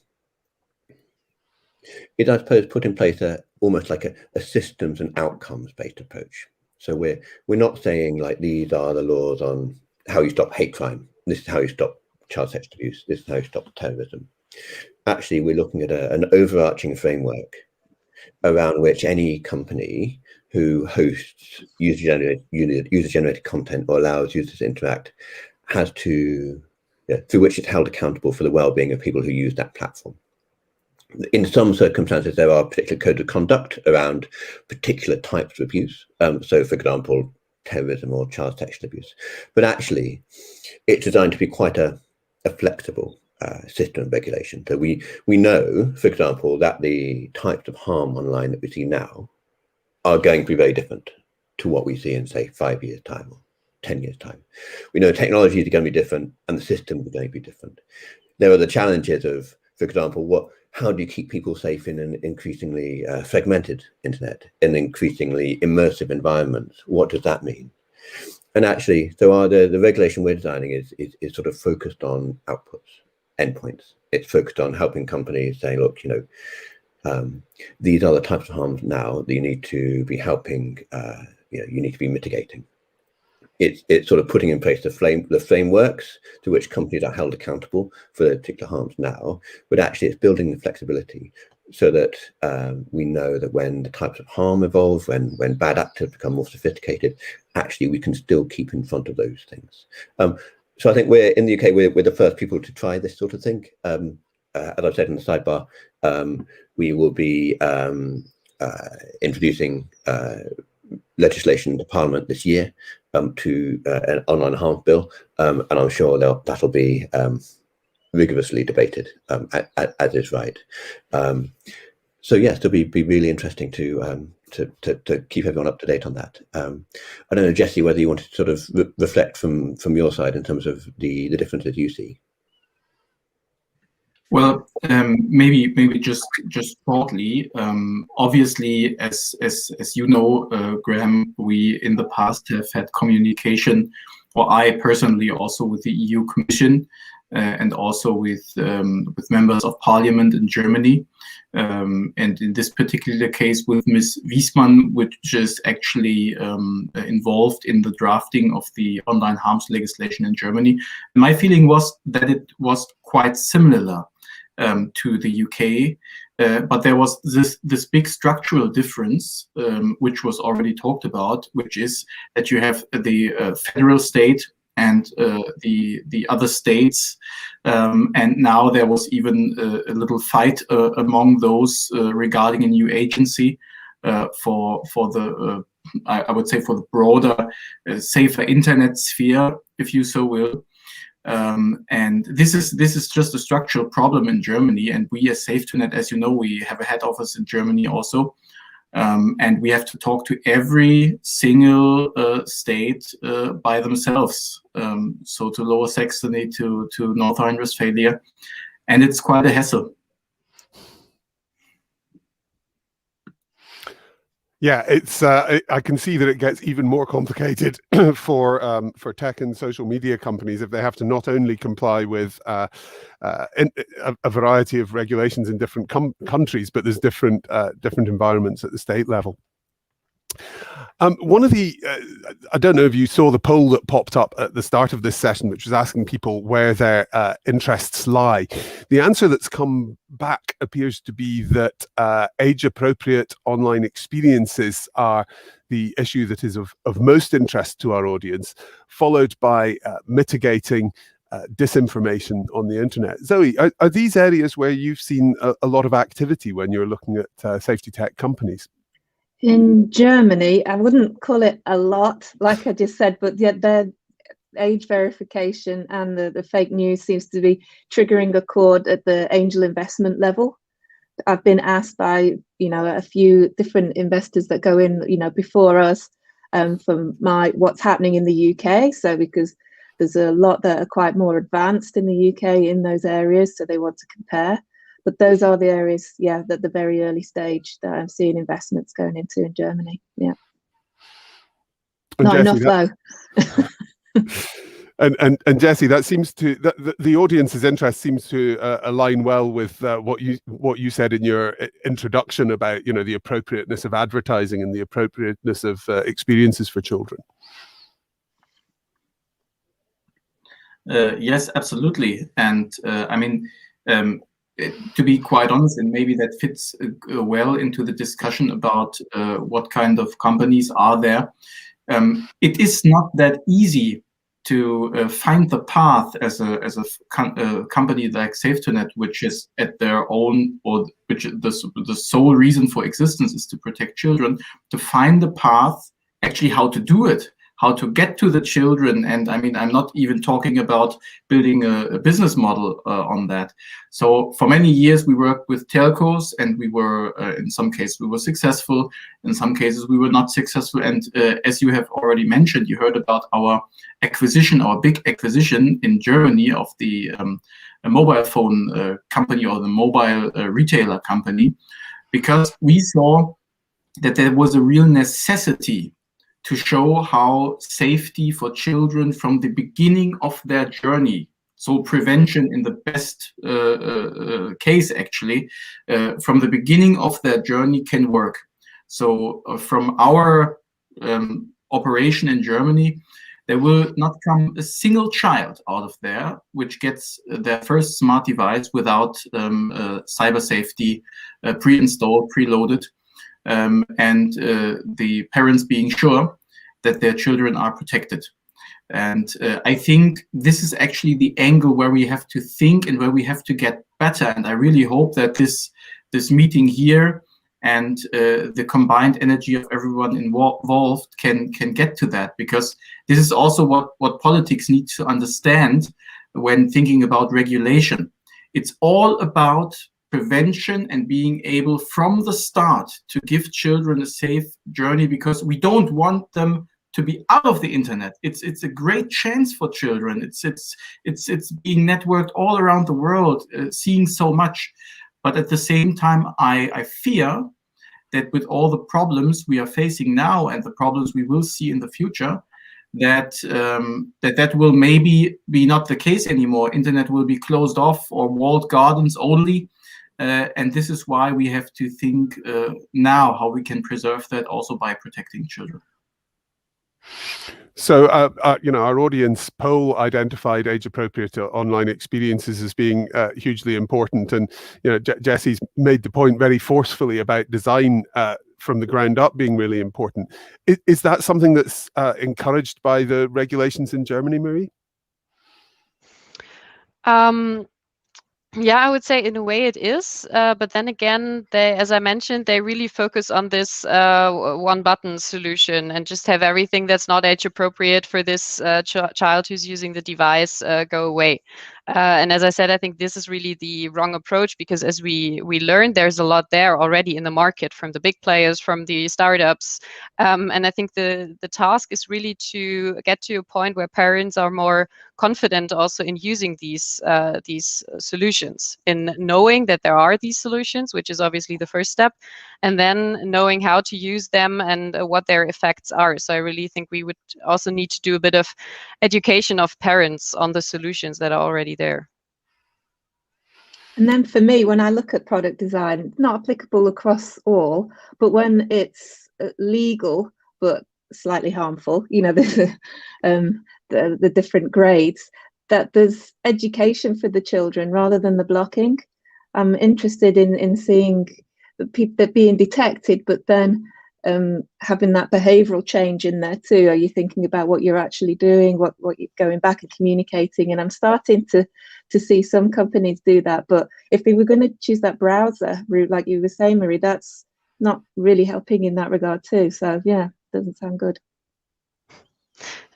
is, I suppose, put in place almost like a systems and outcomes based approach. So we're not saying like these are the laws on how you stop hate crime. This is how you stop child sex abuse. This is how you stop terrorism. Actually, we're looking at an overarching framework around which any company who hosts user-generated content or allows users to interact has to, through which it's held accountable for the well-being of people who use that platform. In some circumstances, there are particular codes of conduct around particular types of abuse. So, for example, terrorism or child sexual abuse. But actually, it's designed to be quite a flexible system of regulation. So we know, for example, that the types of harm online that we see now are going to be very different to what we see in, say, 5 years' time or 10 years' time. We know technologies are going to be different and the systems are going to be different. There are the challenges of, for example, how do you keep people safe in an increasingly fragmented internet, in increasingly immersive environments? What does that mean? And actually, so the regulation we're designing is sort of focused on outputs, endpoints. It's focused on helping companies say, look, these are the types of harms now that you need to be helping, you need to be mitigating. It's sort of putting in place the frameworks to which companies are held accountable for the particular harms now, but actually it's building the flexibility so that we know that when the types of harm evolve, when bad actors become more sophisticated, actually we can still keep in front of those things. So I think we're in the UK, we're the first people to try this sort of thing. As I've said in the sidebar, we will be introducing legislation to Parliament this year to an online harms bill, and I'm sure that'll be rigorously debated, as is right. So yes, it'll be really interesting to keep everyone up to date on that. I don't know, Jesse, whether you want to sort of reflect from your side in terms of the differences you see.
Well, maybe just shortly. Obviously, as you know, Graham, we in the past have had communication, or I personally also, with the EU Commission and also with members of Parliament in Germany, and in this particular case with Ms. Wiesmann, which is actually involved in the drafting of the online harms legislation in Germany. And my feeling was that it was quite similar to the UK, but there was this big structural difference, which was already talked about, which is that you have the federal state and the other states, and now there was even a little fight among those regarding a new agency for the I would say for the broader safer internet sphere, if you so will. And this is just a structural problem in Germany, and we as SafeToNet, as you know, we have a head office in Germany also, and we have to talk to every single state by themselves, so to Lower Saxony, to North Rhine-Westphalia, and it's quite a hassle.
Yeah, it's. I can see that it gets even more complicated for tech and social media companies if they have to not only comply with a variety of regulations in different countries, but there's different environments at the state level. One of the, I don't know if you saw the poll that popped up at the start of this session, which was asking people where their interests lie. The answer that's come back appears to be that age-appropriate online experiences are the issue that is of most interest to our audience, followed by mitigating disinformation on the internet. Zoe, are these areas where you've seen a lot of activity when you're looking at safety tech companies?
In Germany, I wouldn't call it a lot, like I just said, but yet their age verification and the fake news seems to be triggering a chord at the angel investment level. I've been asked by, a few different investors that go in, before us, from what's happening in the UK. So because there's a lot that are quite more advanced in the UK in those areas, so they want to compare. But those are the areas, that the very early stage that I'm seeing investments going into in Germany. Yeah, not enough though.
And Jesse, that seems to the audience's interest seems to align well with what you said in your introduction about the appropriateness of advertising and the appropriateness of experiences for children.
Yes, absolutely. And I mean, to be quite honest, and maybe that fits well into the discussion about what kind of companies are there. It is not that easy to find the path as a company like SafeToNet, which is at their own, or which the sole reason for existence is to protect children, to find the path, actually how to do it, how to get to the children. And I mean, I'm not even talking about building a business model on that. So for many years, we worked with telcos, and we were, in some cases, we were successful. In some cases, we were not successful. And as you have already mentioned, you heard about our acquisition, our big acquisition in Germany of the mobile phone company, or the mobile retailer company, because we saw that there was a real necessity to show how safety for children from the beginning of their journey, so prevention in the best case actually, from the beginning of their journey can work. So from our operation in Germany, there will not come a single child out of there which gets their first smart device without cyber safety pre-installed, preloaded. And the parents being sure that their children are protected. And I think this is actually the angle where we have to think and where we have to get better. And I really hope that this meeting here and the combined energy of everyone involved can get to that, because this is also what politics needs to understand when thinking about regulation. It's all about prevention and being able from the start to give children a safe journey, because we don't want them to be out of the internet. It's a great chance for children. It's being networked all around the world, seeing so much. But at the same time, I fear that with all the problems we are facing now and the problems we will see in the future, that that will maybe be not the case anymore. Internet will be closed off, or walled gardens only. And this is why we have to think now how we can preserve that also by protecting children.
So, our audience poll identified age-appropriate online experiences as being hugely important, and Jesse's made the point very forcefully about design from the ground up being really important. Is that something that's encouraged by the regulations in Germany, Marie?
Yeah, I would say in a way it is, but then again, as I mentioned, they really focus on this one-button solution and just have everything that's not age appropriate for this child who's using the device go away. And as I said, I think this is really the wrong approach, because as we learned, there's a lot there already in the market from the big players, from the startups. And I think the task is really to get to a point where parents are more confident also in using these solutions, in knowing that there are these solutions, which is obviously the first step, and then knowing how to use them and what their effects are. So I really think we would also need to do a bit of education of parents on the solutions that are already there.
And then for me, when I look at product design, it's not applicable across all, but when it's legal but slightly harmful, the different grades, that there's education for the children rather than the blocking. I'm interested in seeing people being detected, but then having that behavioral change in there too. Are you thinking about what you're actually doing, what you're going back and communicating? And I'm starting to see some companies do that. But if they were going to choose that browser route, like you were saying, Marie, that's not really helping in that regard too. So yeah, doesn't sound good.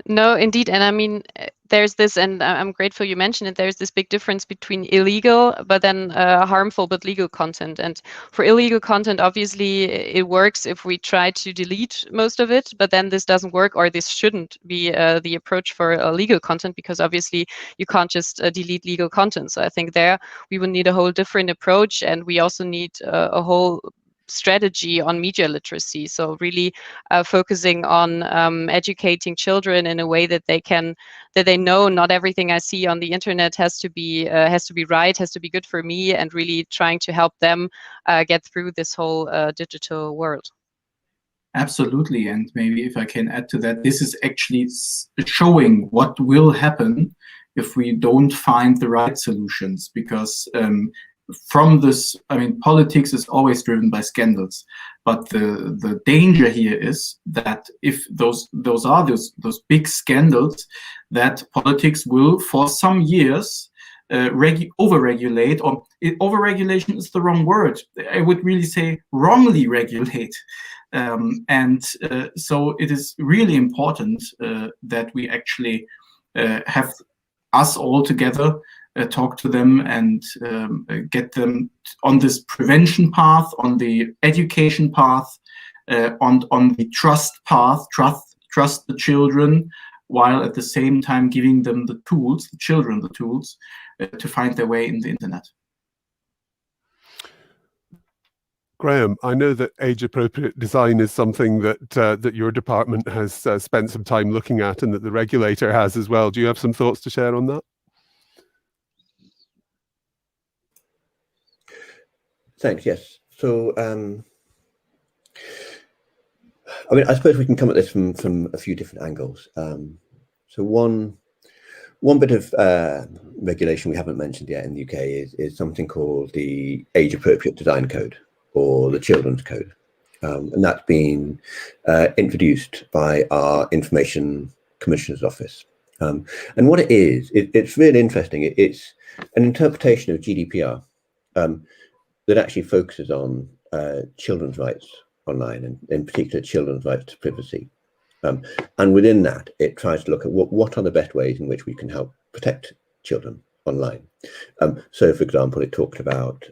No, indeed. And I mean, there's this, and I'm grateful you mentioned it, there's this big difference between illegal, but then harmful, but legal content. And for illegal content, obviously, it works if we try to delete most of it, but then this doesn't work, or this shouldn't be the approach for legal content, because obviously you can't just delete legal content. So I think there we will need a whole different approach, and we also need a whole strategy on media literacy. So really focusing on educating children in a way that they know not everything I see on the internet has to be right, has to be good for me, and really trying to help them get through this whole digital world.
Absolutely, and maybe if I can add to that, this is actually showing what will happen if we don't find the right solutions, because from this, I mean, politics is always driven by scandals, but the danger here is that if those big scandals, that politics will for some years over-regulate, or over-regulation is the wrong word. I would really say wrongly regulate. So it is really important that we actually have us all together talk to them and get them on this prevention path, on the education path, on the trust path, trust the children, while at the same time giving them the tools, the children the tools, to find their way in the internet.
Graham, I know that age-appropriate design is something that that your department has spent some time looking at, and that the regulator has as well. Do you have some thoughts to share on that?
Thanks. Yes. So, I mean, I suppose we can come at this from a few different angles. So one bit of regulation we haven't mentioned yet in the UK is something called the Age-Appropriate Design Code, or the Children's Code, and that's been introduced by our Information Commissioner's Office. And what it is, it's really interesting. It's an interpretation of GDPR that actually focuses on children's rights online, and in particular children's rights to privacy. And within that, it tries to look at what are the best ways in which we can help protect children online. So, for example, it talked about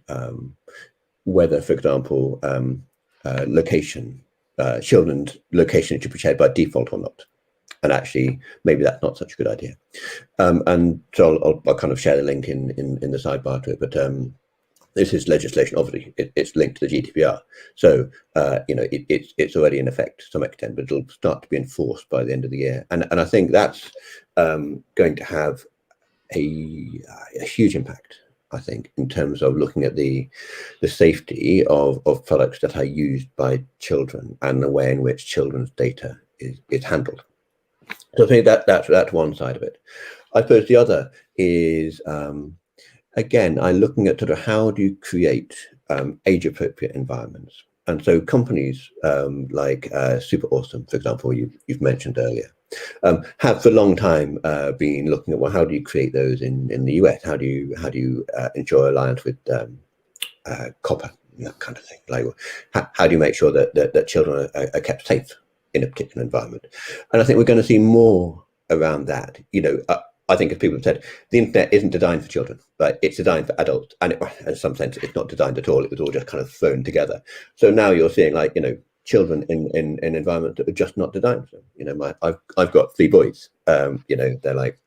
whether, for example, children's location should be shared by default or not. And actually, maybe that's not such a good idea. And so I'll kind of share the link in the sidebar to it. But this is legislation, obviously, it's linked to the GDPR. So, it's already in effect to some extent, but it'll start to be enforced by the end of the year. And I think that's going to have a huge impact, I think, in terms of looking at the safety of products that are used by children and the way in which children's data is handled. So I think that's one side of it. I suppose the other is, again, I'm looking at sort of how do you create age-appropriate environments. And so companies like Super Awesome, for example, you've mentioned earlier, have for a long time been looking at, well, how do you create those in the US? How do you ensure alliance with copper, that kind of thing? Like, how do you make sure that children are kept safe in a particular environment? And I think we're going to see more around that. I think, as people have said, the internet isn't designed for children, but it's designed for adults. And in some sense, it's not designed at all. It was all just kind of thrown together. So now you're seeing, children in environments that are just not designed for them. I've got 3 boys. They're like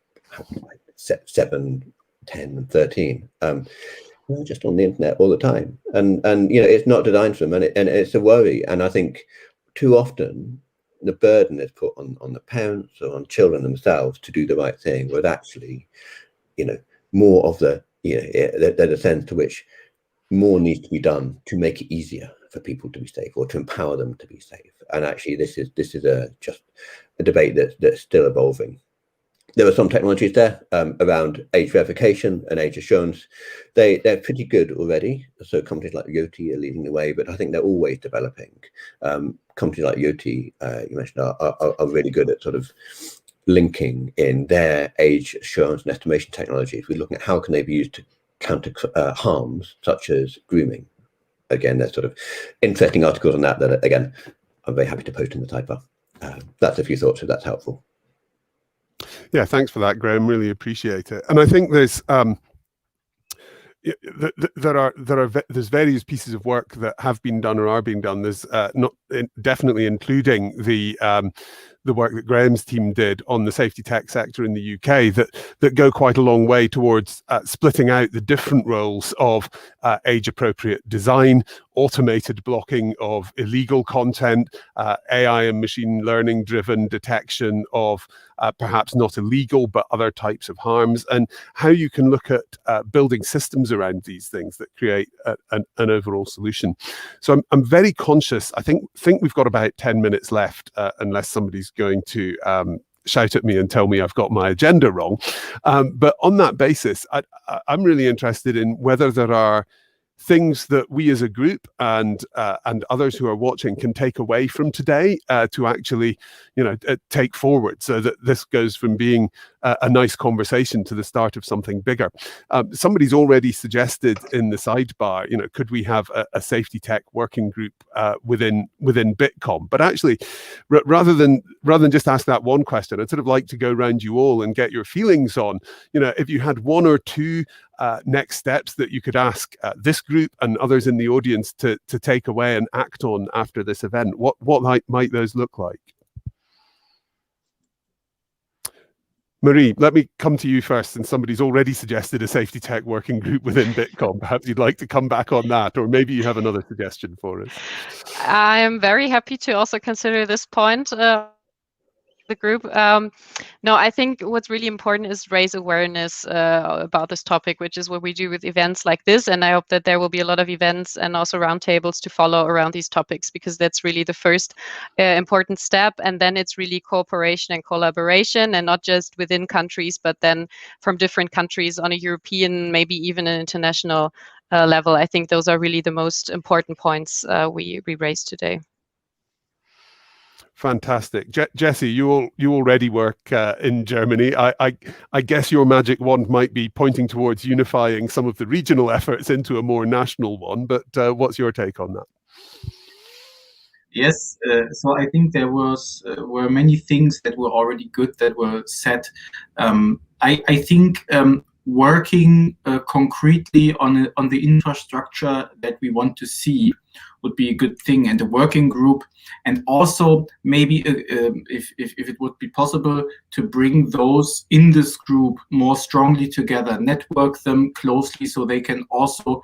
7, 10, and 13. They're just on the internet all the time, and it's not designed for them, and it's a worry. And I think too often the burden is put on the parents or on children themselves to do the right thing, where actually, more of there's a sense to which more needs to be done to make it easier for people to be safe, or to empower them to be safe. And actually, this is just a debate that's still evolving. There are some technologies there around age verification and age assurance. They're pretty good already. So companies like Yoti are leading the way, but I think they're always developing. Companies like Yoti, you mentioned, are really good at sort of linking in their age assurance and estimation technologies. We're looking at how can they be used to counter harms such as grooming. Again, there's sort of interesting articles on that again, I'm very happy to post in the sidebar. That's a few thoughts, if that's helpful.
Yeah, thanks for that, Graham. Really appreciate it. And I think there's there's various pieces of work that have been done or are being done. There's definitely including the the work that Graham's team did on the safety tech sector in the UK that go quite a long way towards splitting out the different roles of age-appropriate design, automated blocking of illegal content, AI and machine learning driven detection of perhaps not illegal but other types of harms, and how you can look at building systems around these things that create an overall solution. So I'm very conscious. I think we've got about 10 minutes left, unless somebody's going to shout at me and tell me I've got my agenda wrong. But on that basis, I'm really interested in whether there are things that we as a group and others who are watching can take away from today to actually, take forward, so that this goes from being a nice conversation to the start of something bigger. Somebody's already suggested in the sidebar, could we have a safety tech working group within Bitkom? But actually, rather than just ask that one question, I'd sort of like to go around you all and get your feelings on, if you had one or two next steps that you could ask this group and others in the audience to take away and act on after this event, what might those look like? Marie, let me come to you first, since somebody's already suggested a safety tech working group within Bitkom. Perhaps you'd like to come back on that, or maybe you have another suggestion for us.
I am very happy to also consider this point. The group. No, I think what's really important is raise awareness about this topic, which is what we do with events like this. And I hope that there will be a lot of events and also roundtables to follow around these topics, because that's really the first important step. And then it's really cooperation and collaboration, and not just within countries, but then from different countries on a European, maybe even an international level. I think those are really the most important points we raised today.
Fantastic. Jesse, you already work in Germany. I guess your magic wand might be pointing towards unifying some of the regional efforts into a more national one, but what's your take on that?
Yes, so I think there were many things that were already good that were said. I think working concretely on the infrastructure that we want to see would be a good thing, and the working group, and also maybe if it would be possible to bring those in this group more strongly together, network them closely, so they can also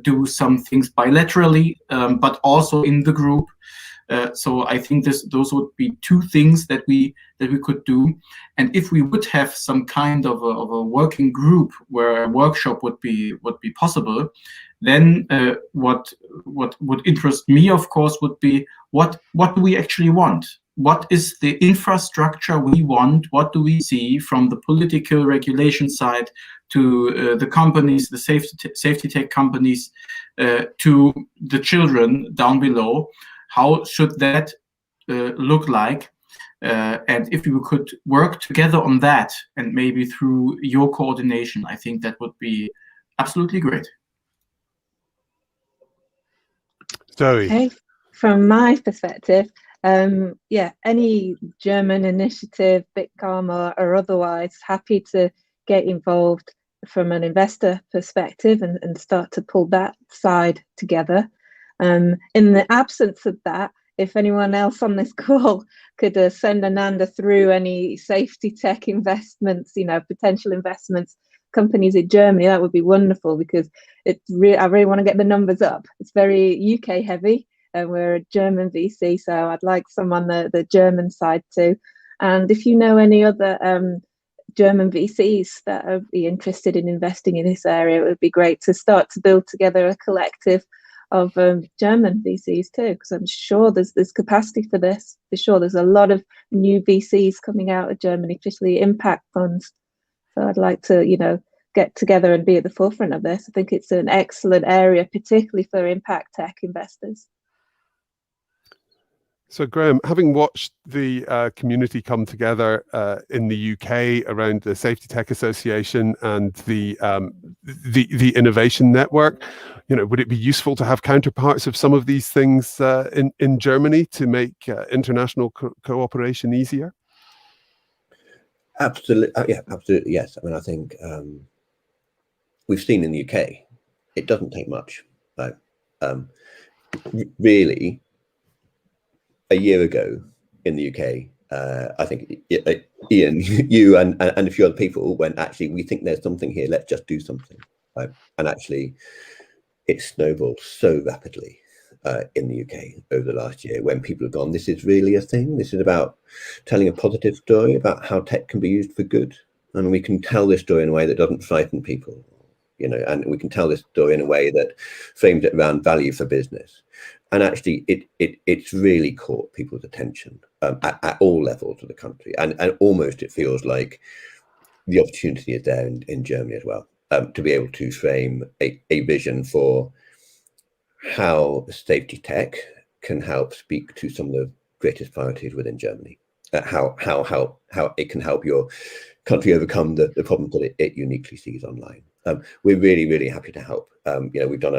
do some things bilaterally, but also in the group. So I think those would be two things that we could do. And if we would have some kind of a working group where a workshop would be possible, then what would interest me, of course, would be what do we actually want? What is the infrastructure we want? What do we see from the political regulation side to the companies, the safety tech companies, to the children down below? How should that look like? And if we could work together on that, and maybe through your coordination, I think that would be absolutely great.
Zoe.
Okay, from my perspective, any German initiative, Bitkom or otherwise, happy to get involved from an investor perspective and start to pull that side together. In the absence of that, if anyone else on this call could send Ananda through any safety tech investments, potential investments, companies in Germany, that would be wonderful, because I really want to get the numbers up. It's very UK heavy, and we're a German VC, so I'd like some on the German side too. And if you know any other German VCs that would be interested in investing in this area, it would be great to start to build together a collective of German VCs too, because I'm sure there's capacity for this. For sure, there's a lot of new VCs coming out of Germany, particularly impact funds. So I'd like to, get together and be at the forefront of this. I think it's an excellent area, particularly for impact tech investors.
So Graham, having watched the community come together in the UK around the Safety Tech Association and the Innovation Network, would it be useful to have counterparts of some of these things in Germany to make international cooperation easier?
Absolutely, absolutely, yes. I mean, I think we've seen in the UK, it doesn't take much. Really, a year ago, in the UK. I think Ian, you and a few other people went, actually, we think there's something here. Let's just do something. And actually, it snowballed so rapidly in the UK over the last year, when people have gone, this is really a thing. This is about telling a positive story about how tech can be used for good. And we can tell this story in a way that doesn't frighten people, you know, and we can tell this story in a way that frames it around value for business. And actually, it's really caught people's attention at all levels of the country. And almost it feels like the opportunity is there in Germany as well, to be able to frame a vision for how safety tech can help speak to some of the greatest priorities within Germany. How it can help your country overcome the problems that it uniquely sees online. We're really, really happy to help. You know, we've done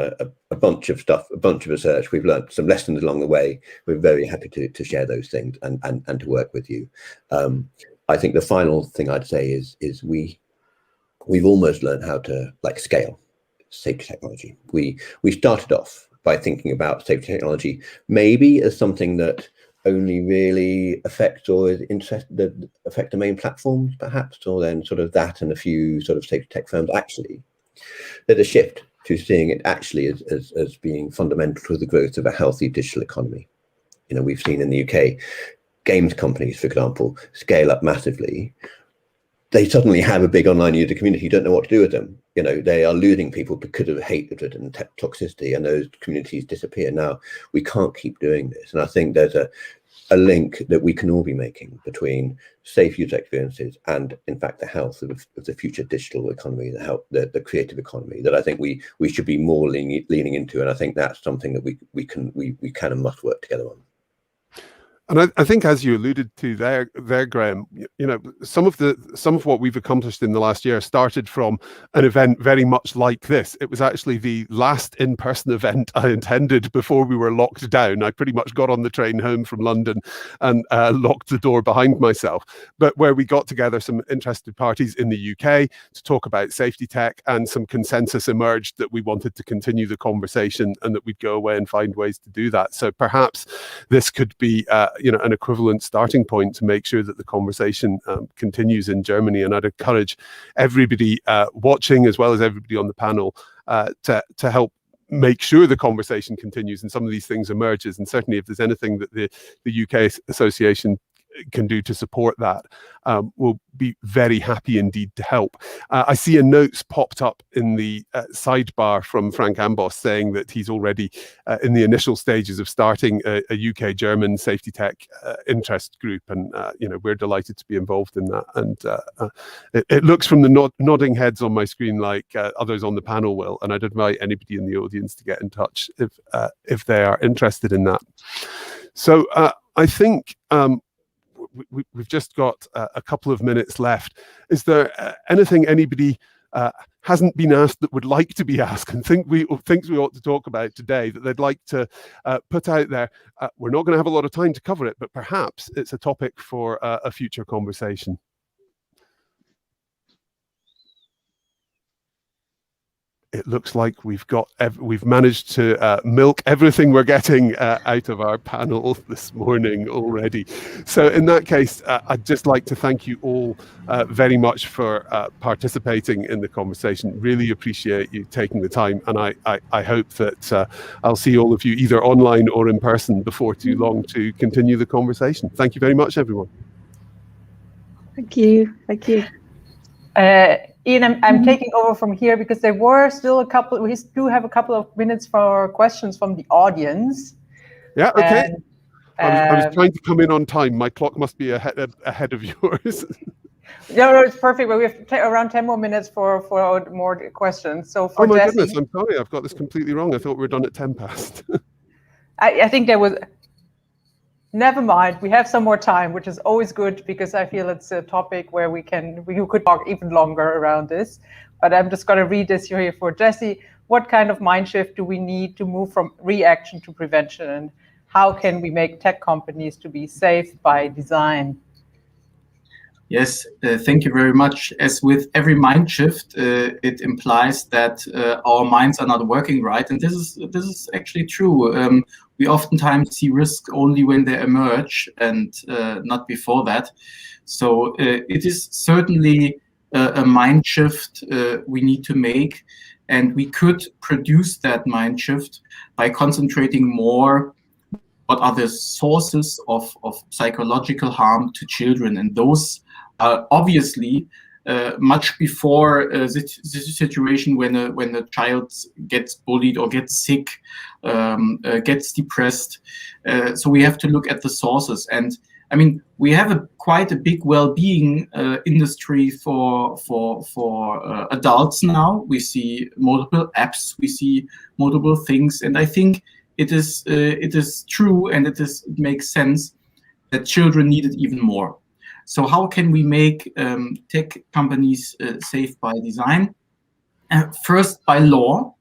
a bunch of stuff, a bunch of research. We've learned some lessons along the way. We're very happy to share those things and to work with you. I think the final thing I'd say is we've almost learned how to scale safety technology. We started off by thinking about safety technology maybe as something that only really affect or is interested affect the main platforms, perhaps, or then sort of that and a few sort of safety tech firms. Actually, there's a shift to seeing it actually as being fundamental to the growth of a healthy digital economy. You know, we've seen in the UK, games companies, for example, scale up massively. They suddenly have a big online user community. You don't know what to do with them. You know, they are losing people because of hatred and toxicity, and those communities disappear. Now, we can't keep doing this. And I think there's a link that we can all be making between safe user experiences and, in fact, the health of the future digital economy, the creative economy, that I think we should be more leaning into. And I think that's something that we can and must work together on.
And I think, as you alluded to there, Graham, you know, some of what we've accomplished in the last year started from an event very much like this. It was actually the last in-person event I attended before we were locked down. I pretty much got on the train home from London and locked the door behind myself. But where we got together some interested parties in the UK to talk about safety tech, and some consensus emerged that we wanted to continue the conversation and that we'd go away and find ways to do that. So perhaps this could be you know, an equivalent starting point to make sure that the conversation continues in Germany. And I'd encourage everybody watching, as well as everybody on the panel, to help make sure the conversation continues and some of these things emerges. And certainly, if there's anything that the UK Association can do to support that, we'll be very happy indeed to help. I see a notes popped up in the sidebar from Frank Ambos saying that he's already in the initial stages of starting a UK-German safety tech interest group, and you know, we're delighted to be involved in that. And it looks from the nodding heads on my screen like others on the panel will, and I'd invite anybody in the audience to get in touch if they are interested in that. So I think we've just got a couple of minutes left. Is there anything anybody hasn't been asked that would like to be asked and thinks we ought to talk about today that they'd like to put out there? We're not going to have a lot of time to cover it, but perhaps it's a topic for a future conversation. It looks like we've managed to milk everything we're getting out of our panel this morning already. So in that case, I'd just like to thank you all very much for participating in the conversation. Really appreciate you taking the time, and I hope that I'll see all of you either online or in person before too long to continue the conversation. Thank you very much, everyone.
Thank you. Thank you.
Ian, I'm taking over from here because there were still we do have a couple of minutes for questions from the audience.
Yeah, okay. I was trying to come in on time. My clock must be ahead of yours.
No, it's perfect. But we have around 10 more minutes for more questions. So for
oh my
Jesse,
goodness, I'm sorry. I've got this completely wrong. I thought we were done at 10 past.
I think there was... Never mind. We have some more time, which is always good because I feel it's a topic where we could talk even longer around this. But I'm just going to read this here for Jesse. What kind of mind shift do we need to move from reaction to prevention? And how can we make tech companies to be safe by design?
Yes, thank you very much. As with every mind shift, it implies that our minds are not working right, and this is actually true. We oftentimes see risk only when they emerge, and not before that. So it is certainly a mind shift we need to make, and we could produce that mind shift by concentrating more what are the sources of psychological harm to children, and those obviously much before the situation when a child gets bullied or gets sick, gets depressed. So we have to look at the sources. And I mean, we have quite a big well-being industry for adults now. We see multiple apps, we see multiple things, and I think it is true, and it makes sense that children need it even more. So how can we make tech companies safe by design? First, by law.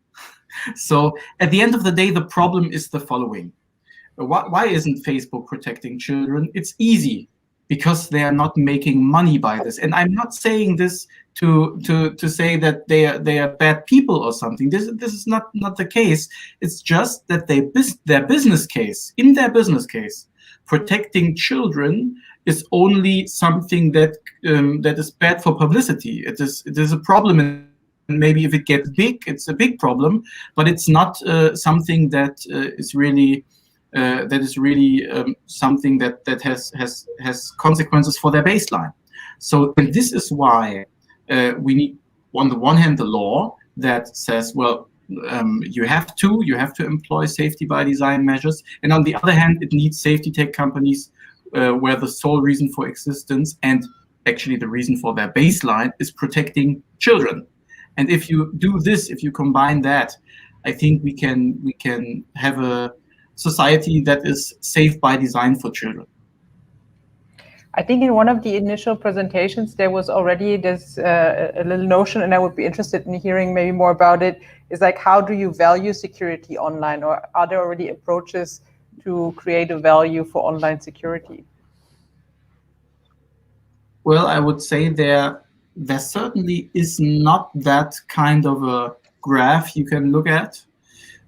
So at the end of the day, the problem is the following. Why isn't Facebook protecting children? It's easy, because they are not making money by this. And I'm not saying this to say that they are bad people or something. This is not the case. It's just that in their business case, protecting children is only something that is bad for publicity. It is a problem, and maybe if it gets big, it's a big problem. But it's not something that is really something that has consequences for their baseline. So, and this is why we need, on the one hand, the law that says, well, you have to employ safety by design measures, and on the other hand, it needs safety tech companies where the sole reason for existence, and actually the reason for their baseline, is protecting children. And if you do this, if you combine that, I think we can have a society that is safe by design for children.
I think in one of the initial presentations, there was already this a little notion, and I would be interested in hearing maybe more about it, is like, how do you value security online, or are there already approaches to create a value for online security?
Well, I would say there certainly is not that kind of a graph you can look at.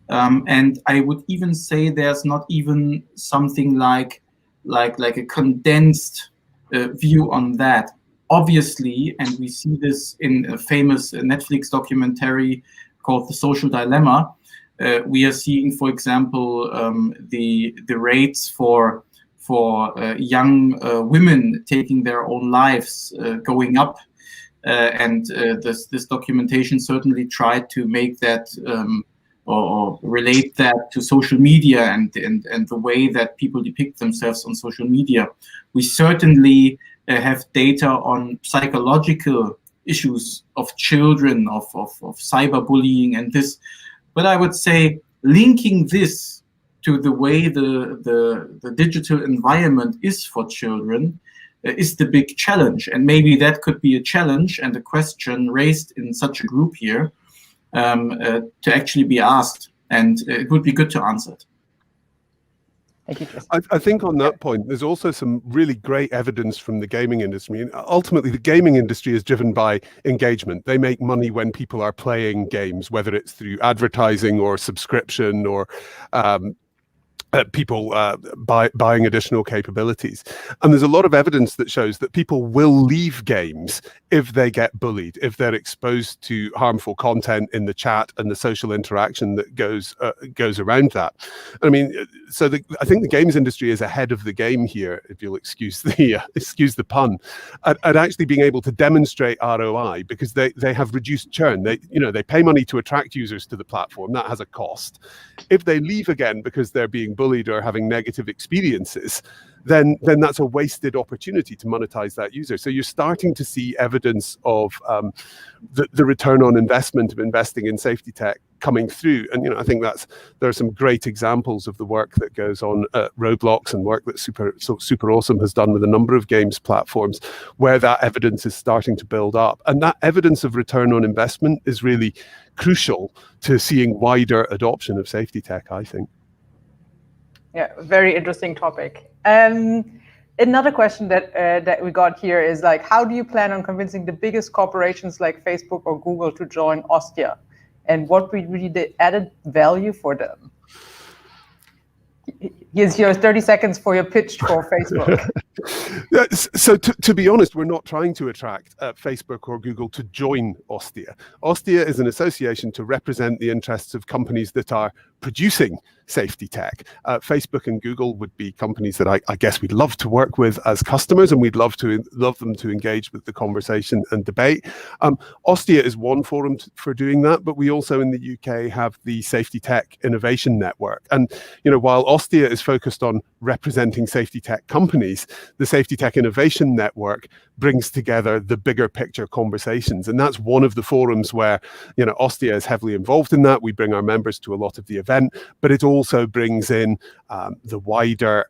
And I would even say there's not even something like a condensed view on that. Obviously, and we see this in a famous Netflix documentary called The Social Dilemma, we are seeing, for example, the rates for young women taking their own lives going up. And this documentation certainly tried to make that or relate that to social media and the way that people depict themselves on social media. We certainly have data on psychological issues of children, of cyberbullying and this. But I would say linking this to the way the digital environment is for children is the big challenge. And maybe that could be a challenge and a question raised in such a group here to actually be asked, and it would be good to answer it.
Thank you,
I think on that point, there's also some really great evidence from the gaming industry. And ultimately, the gaming industry is driven by engagement. They make money when people are playing games, whether it's through advertising or subscription or people buying additional capabilities. And there's a lot of evidence that shows that people will leave games if they get bullied, if they're exposed to harmful content in the chat and the social interaction that goes around that. I mean, so I think the games industry is ahead of the game here, if you'll excuse the pun, at actually being able to demonstrate ROI, because they have reduced churn. They pay money to attract users to the platform. That has a cost. If they leave again because they're being bullied or having negative experiences, then that's a wasted opportunity to monetize that user. So you're starting to see evidence of the return on investment of investing in safety tech coming through. And I think there are some great examples of the work that goes on at Roblox and work that Super Awesome has done with a number of games platforms where that evidence is starting to build up. And that evidence of return on investment is really crucial to seeing wider adoption of safety tech, I think.
Yeah, very interesting topic. another question that we got here is like, how do you plan on convincing the biggest corporations like Facebook or Google to join Ostia? And what would be the added value for them? Here's your 30 seconds for your pitch for Facebook.
So to be honest, we're not trying to attract Facebook or Google to join Ostia. Ostia is an association to represent the interests of companies that are producing safety tech. Facebook and Google would be companies that I guess we'd love to work with as customers, and we'd love them to engage with the conversation and debate. Ostia is one forum for doing that, but we also in the UK have the Safety Tech Innovation Network. And while Ostia is focused on representing safety tech companies, the Safety Tech Innovation Network brings together the bigger picture conversations. And that's one of the forums where, Ostia is heavily involved in that. We bring our members to a lot of the event, but it also brings in the wider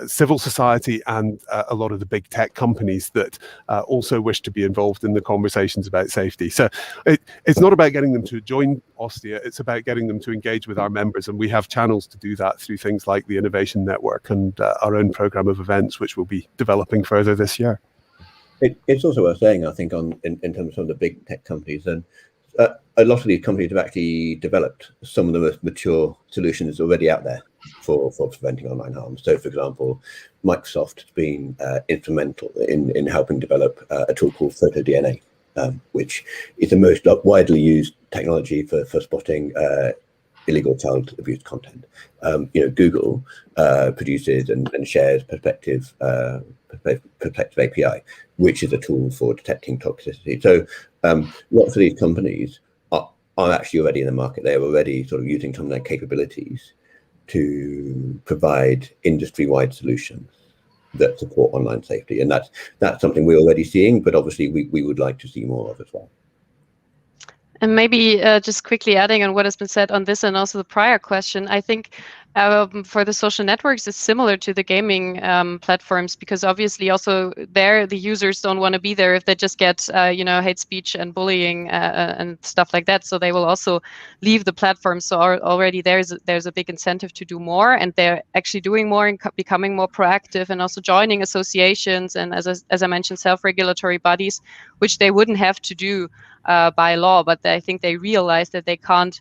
civil society and a lot of the big tech companies that also wish to be involved in the conversations about safety. So it's not about getting them to join Ostia, it's about getting them to engage with our members, and we have channels to do that through things like the Innovation Network and our own program of events, which we'll be developing further this year.
It's also worth saying, I think, in terms of the big tech companies, and a lot of these companies have actually developed some of the most mature solutions already out there for preventing online harm. So, for example, Microsoft has been instrumental in helping develop a tool called PhotoDNA, which is the most widely used technology for spotting illegal child abuse content. Google produces and shares Perspective API, which is a tool for detecting toxicity. So lots of these companies are actually already in the market. They're already sort of using some of their capabilities to provide industry-wide solutions that support online safety. And that's something we're already seeing, but obviously we would like to see more of as well.
And maybe just quickly adding on what has been said on this and also the prior question, I think for the social networks, it's similar to the gaming platforms, because obviously also there the users don't want to be there if they just get hate speech and bullying and stuff like that. So they will also leave the platform. So already there's a big incentive to do more, and they're actually doing more and becoming more proactive, and also joining associations and as I mentioned, self-regulatory bodies, which they wouldn't have to do by law, but I think they realize that they can't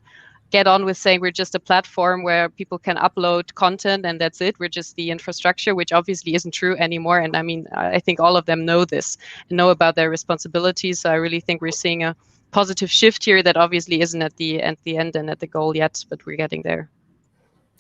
get on with saying we're just a platform where people can upload content and that's it. We're just the infrastructure, which obviously isn't true anymore. And I mean, I think all of them know this and know about their responsibilities. So I really think we're seeing a positive shift here that obviously isn't at the end and at the goal yet, but we're getting there.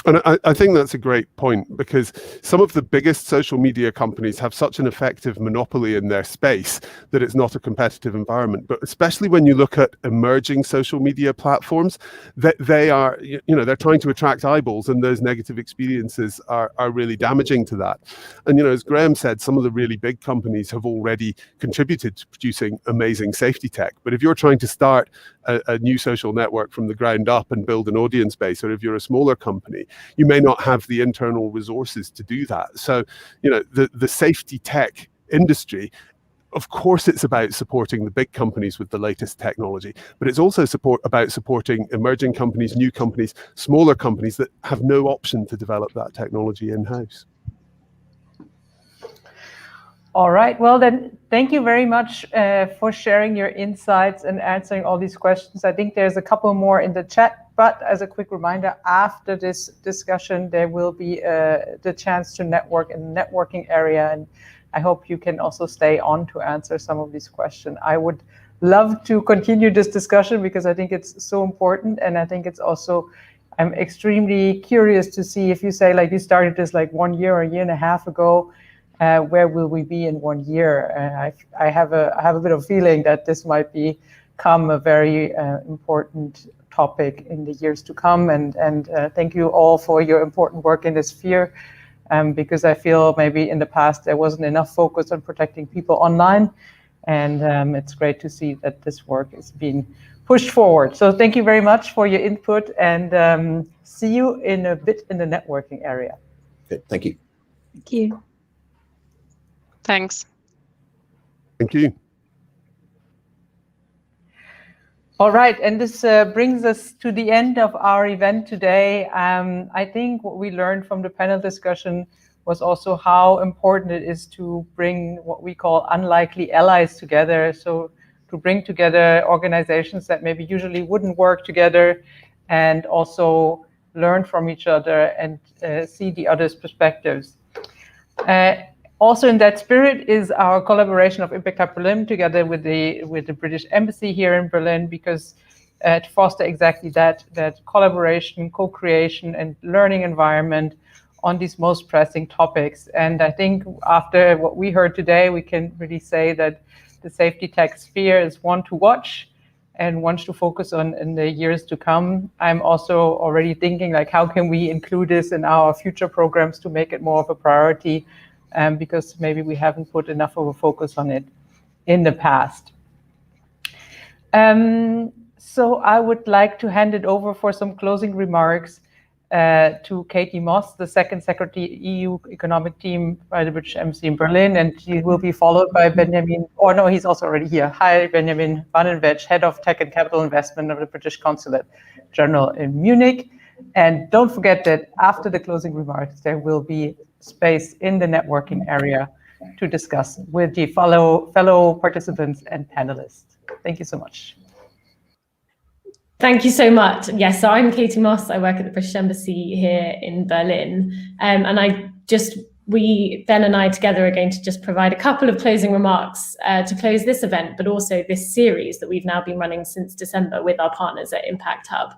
And I think that's a great point, because some of the biggest social media companies have such an effective monopoly in their space that it's not a competitive environment. But especially when you look at emerging social media platforms, that they are, they're trying to attract eyeballs, and those negative experiences are really damaging to that. And, as Graham said, some of the really big companies have already contributed to producing amazing safety tech. But if you're trying to start a new social network from the ground up and build an audience base, or if you're a smaller company, you may not have the internal resources to do that. So, the safety tech industry, of course, it's about supporting the big companies with the latest technology, but it's also about supporting emerging companies, new companies, smaller companies that have no option to develop that technology in-house.
All right, well then, thank you very much for sharing your insights and answering all these questions. I think there's a couple more in the chat, but as a quick reminder, after this discussion, there will be the chance to network in the networking area, and I hope you can also stay on to answer some of these questions. I would love to continue this discussion because I think it's so important, and I think it's also, I'm extremely curious to see if you say, like, you started this like 1 year or a year and a half ago, where will we be in 1 year? I have a bit of feeling that this might become a very important topic in the years to come. And thank you all for your important work in this sphere, because I feel maybe in the past there wasn't enough focus on protecting people online. And it's great to see that this work is being pushed forward. So thank you very much for your input, and see you in a bit in the networking area.
Good. Thank you.
Thank you.
Thanks.
Thank you.
All right, and this brings us to the end of our event today. I think what we learned from the panel discussion was also how important it is to bring what we call unlikely allies together. So to bring together organizations that maybe usually wouldn't work together, and also learn from each other and see the other's perspectives. Also in that spirit is our collaboration of Impact Hub Berlin together with the British Embassy here in Berlin, because to foster exactly that collaboration, co-creation, and learning environment on these most pressing topics. And I think after what we heard today, we can really say that the safety tech sphere is one to watch and one to focus on in the years to come. I'm also already thinking, like, how can we include this in our future programs to make it more of a priority, because maybe we haven't put enough of a focus on it in the past. So I would like to hand it over for some closing remarks to Katie Moss, the second Secretary EU Economic Team by the British Embassy in Berlin, and she will be followed by Benjamin, or no, he's also already here. Hi, Benjamin Vanenweg, Head of Tech and Capital Investment of the British Consulate General in Munich. And don't forget that after the closing remarks, there will be space in the networking area to discuss with the fellow participants and panelists. Thank you so much.
Thank you so much. Yes, so I'm Katie Moss. I work at the British Embassy here in Berlin. And Ben and I together are going to just provide a couple of closing remarks to close this event, but also this series that we've now been running since December with our partners at Impact Hub.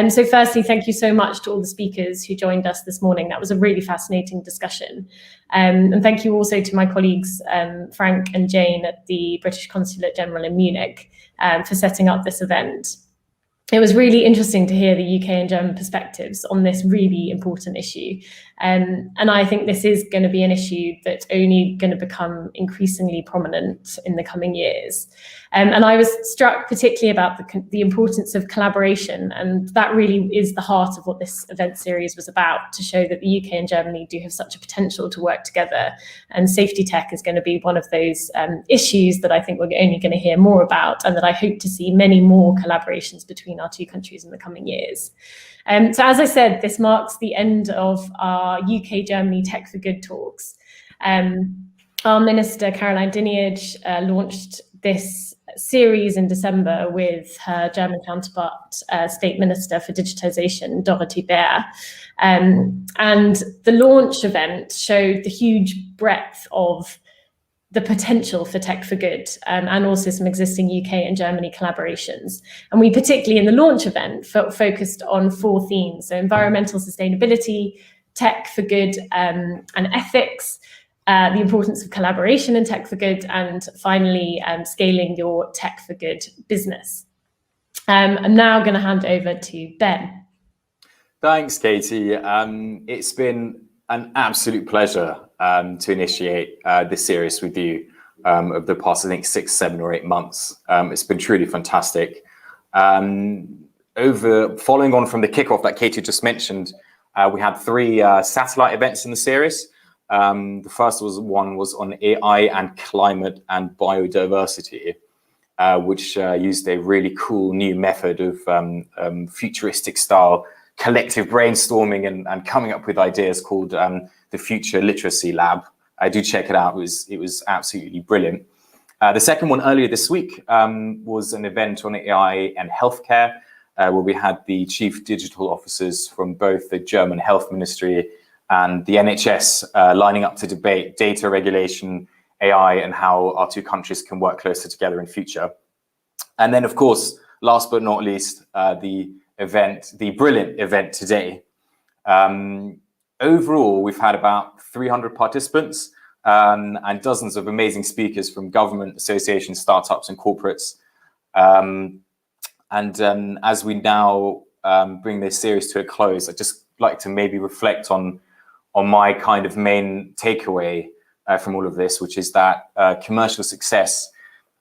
So firstly, thank you so much to all the speakers who joined us this morning. That was a really fascinating discussion. And thank you also to my colleagues, Frank and Jane at the British Consulate General in Munich for setting up this event. It was really interesting to hear the UK and German perspectives on this really important issue. And I think this is going to be an issue that's only going to become increasingly prominent in the coming years. And I was struck particularly about the importance of collaboration. And that really is the heart of what this event series was about, to show that the UK and Germany do have such a potential to work together. And safety tech is going to be one of those issues that I think we're only going to hear more about, and that I hope to see many more collaborations between our two countries in the coming years. So as I said, this marks the end of our UK-Germany Tech for Good talks. Our Minister, Caroline Dinniage, launched this series in December with her German counterpart, State Minister for Digitization, Dorothy Bär. And the launch event showed the huge breadth of the potential for Tech for Good, and also some existing UK and Germany collaborations. And we particularly in the launch event focused on 4 themes: so environmental sustainability, Tech for Good and ethics, the importance of collaboration in Tech for Good, and finally scaling your Tech for Good business. I'm now going to hand over to Ben.
Thanks, Katie. It's been an absolute pleasure to initiate this series with you over the past, I think, 6, 7 or 8 months. It's been truly fantastic. Following on from the kickoff that Katie just mentioned, we had 3 satellite events in the series. The first one was on AI and climate and biodiversity, which used a really cool new method of futuristic style collective brainstorming and coming up with ideas called the Future Literacy Lab. I do check it out. It was absolutely brilliant. The second one earlier this week was an event on AI and healthcare, where we had the chief digital officers from both the German Health Ministry and the NHS lining up to debate data regulation, AI, and how our two countries can work closer together in future. And then, of course, last but not least, the brilliant event today. Overall, we've had about 300 participants and dozens of amazing speakers from government, associations, startups, and corporates. As we now bring this series to a close, I'd just like to maybe reflect on my kind of main takeaway from all of this, which is that commercial success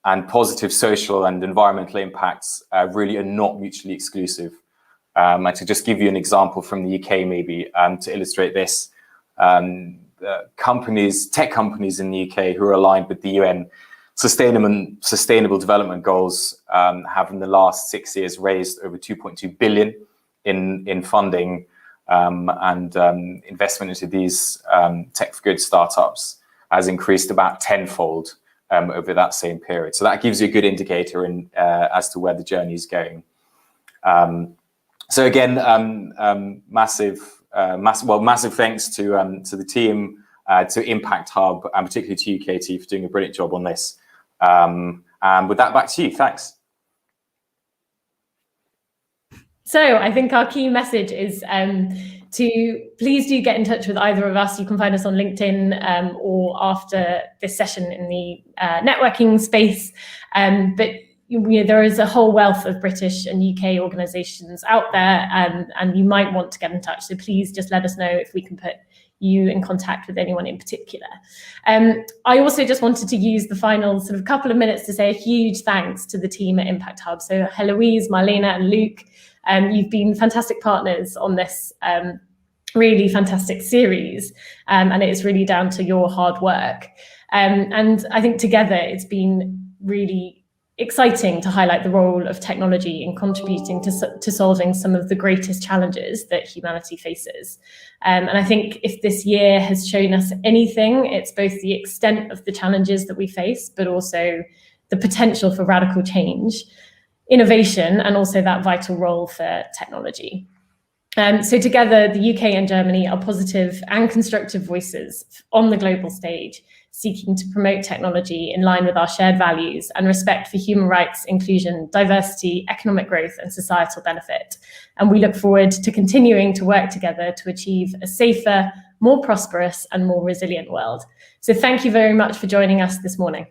and positive social and environmental impacts really are not mutually exclusive. And to just give you an example from the UK, maybe to illustrate this, tech companies in the UK who are aligned with the UN Sustainable Development Goals have in the last 6 years raised over 2.2 billion in funding and investment into these tech for good startups has increased about tenfold over that same period. So that gives you a good indicator as to where the journey is going. So again, massive thanks to the team, to Impact Hub, and particularly to UKT for doing a brilliant job on this. And with that, back to you. Thanks.
So I think our key message is to please do get in touch with either of us. You can find us on LinkedIn or after this session in the networking space. But there is a whole wealth of British and UK organisations out there, and you might want to get in touch. So please just let us know if we can put you in contact with anyone in particular. I also just wanted to use the final sort of couple of minutes to say a huge thanks to the team at Impact Hub. So Heloise, Marlena and Luke, you've been fantastic partners on this really fantastic series, and it is really down to your hard work. And I think together it's been really exciting to highlight the role of technology in contributing to solving some of the greatest challenges that humanity faces. And I think if this year has shown us anything, it's both the extent of the challenges that we face, but also the potential for radical change, innovation, and also that vital role for technology. So together, the UK and Germany are positive and constructive voices on the global stage, seeking to promote technology in line with our shared values and respect for human rights, inclusion, diversity, economic growth, and societal benefit. And we look forward to continuing to work together to achieve a safer, more prosperous, and more resilient world. So thank you very much for joining us this morning.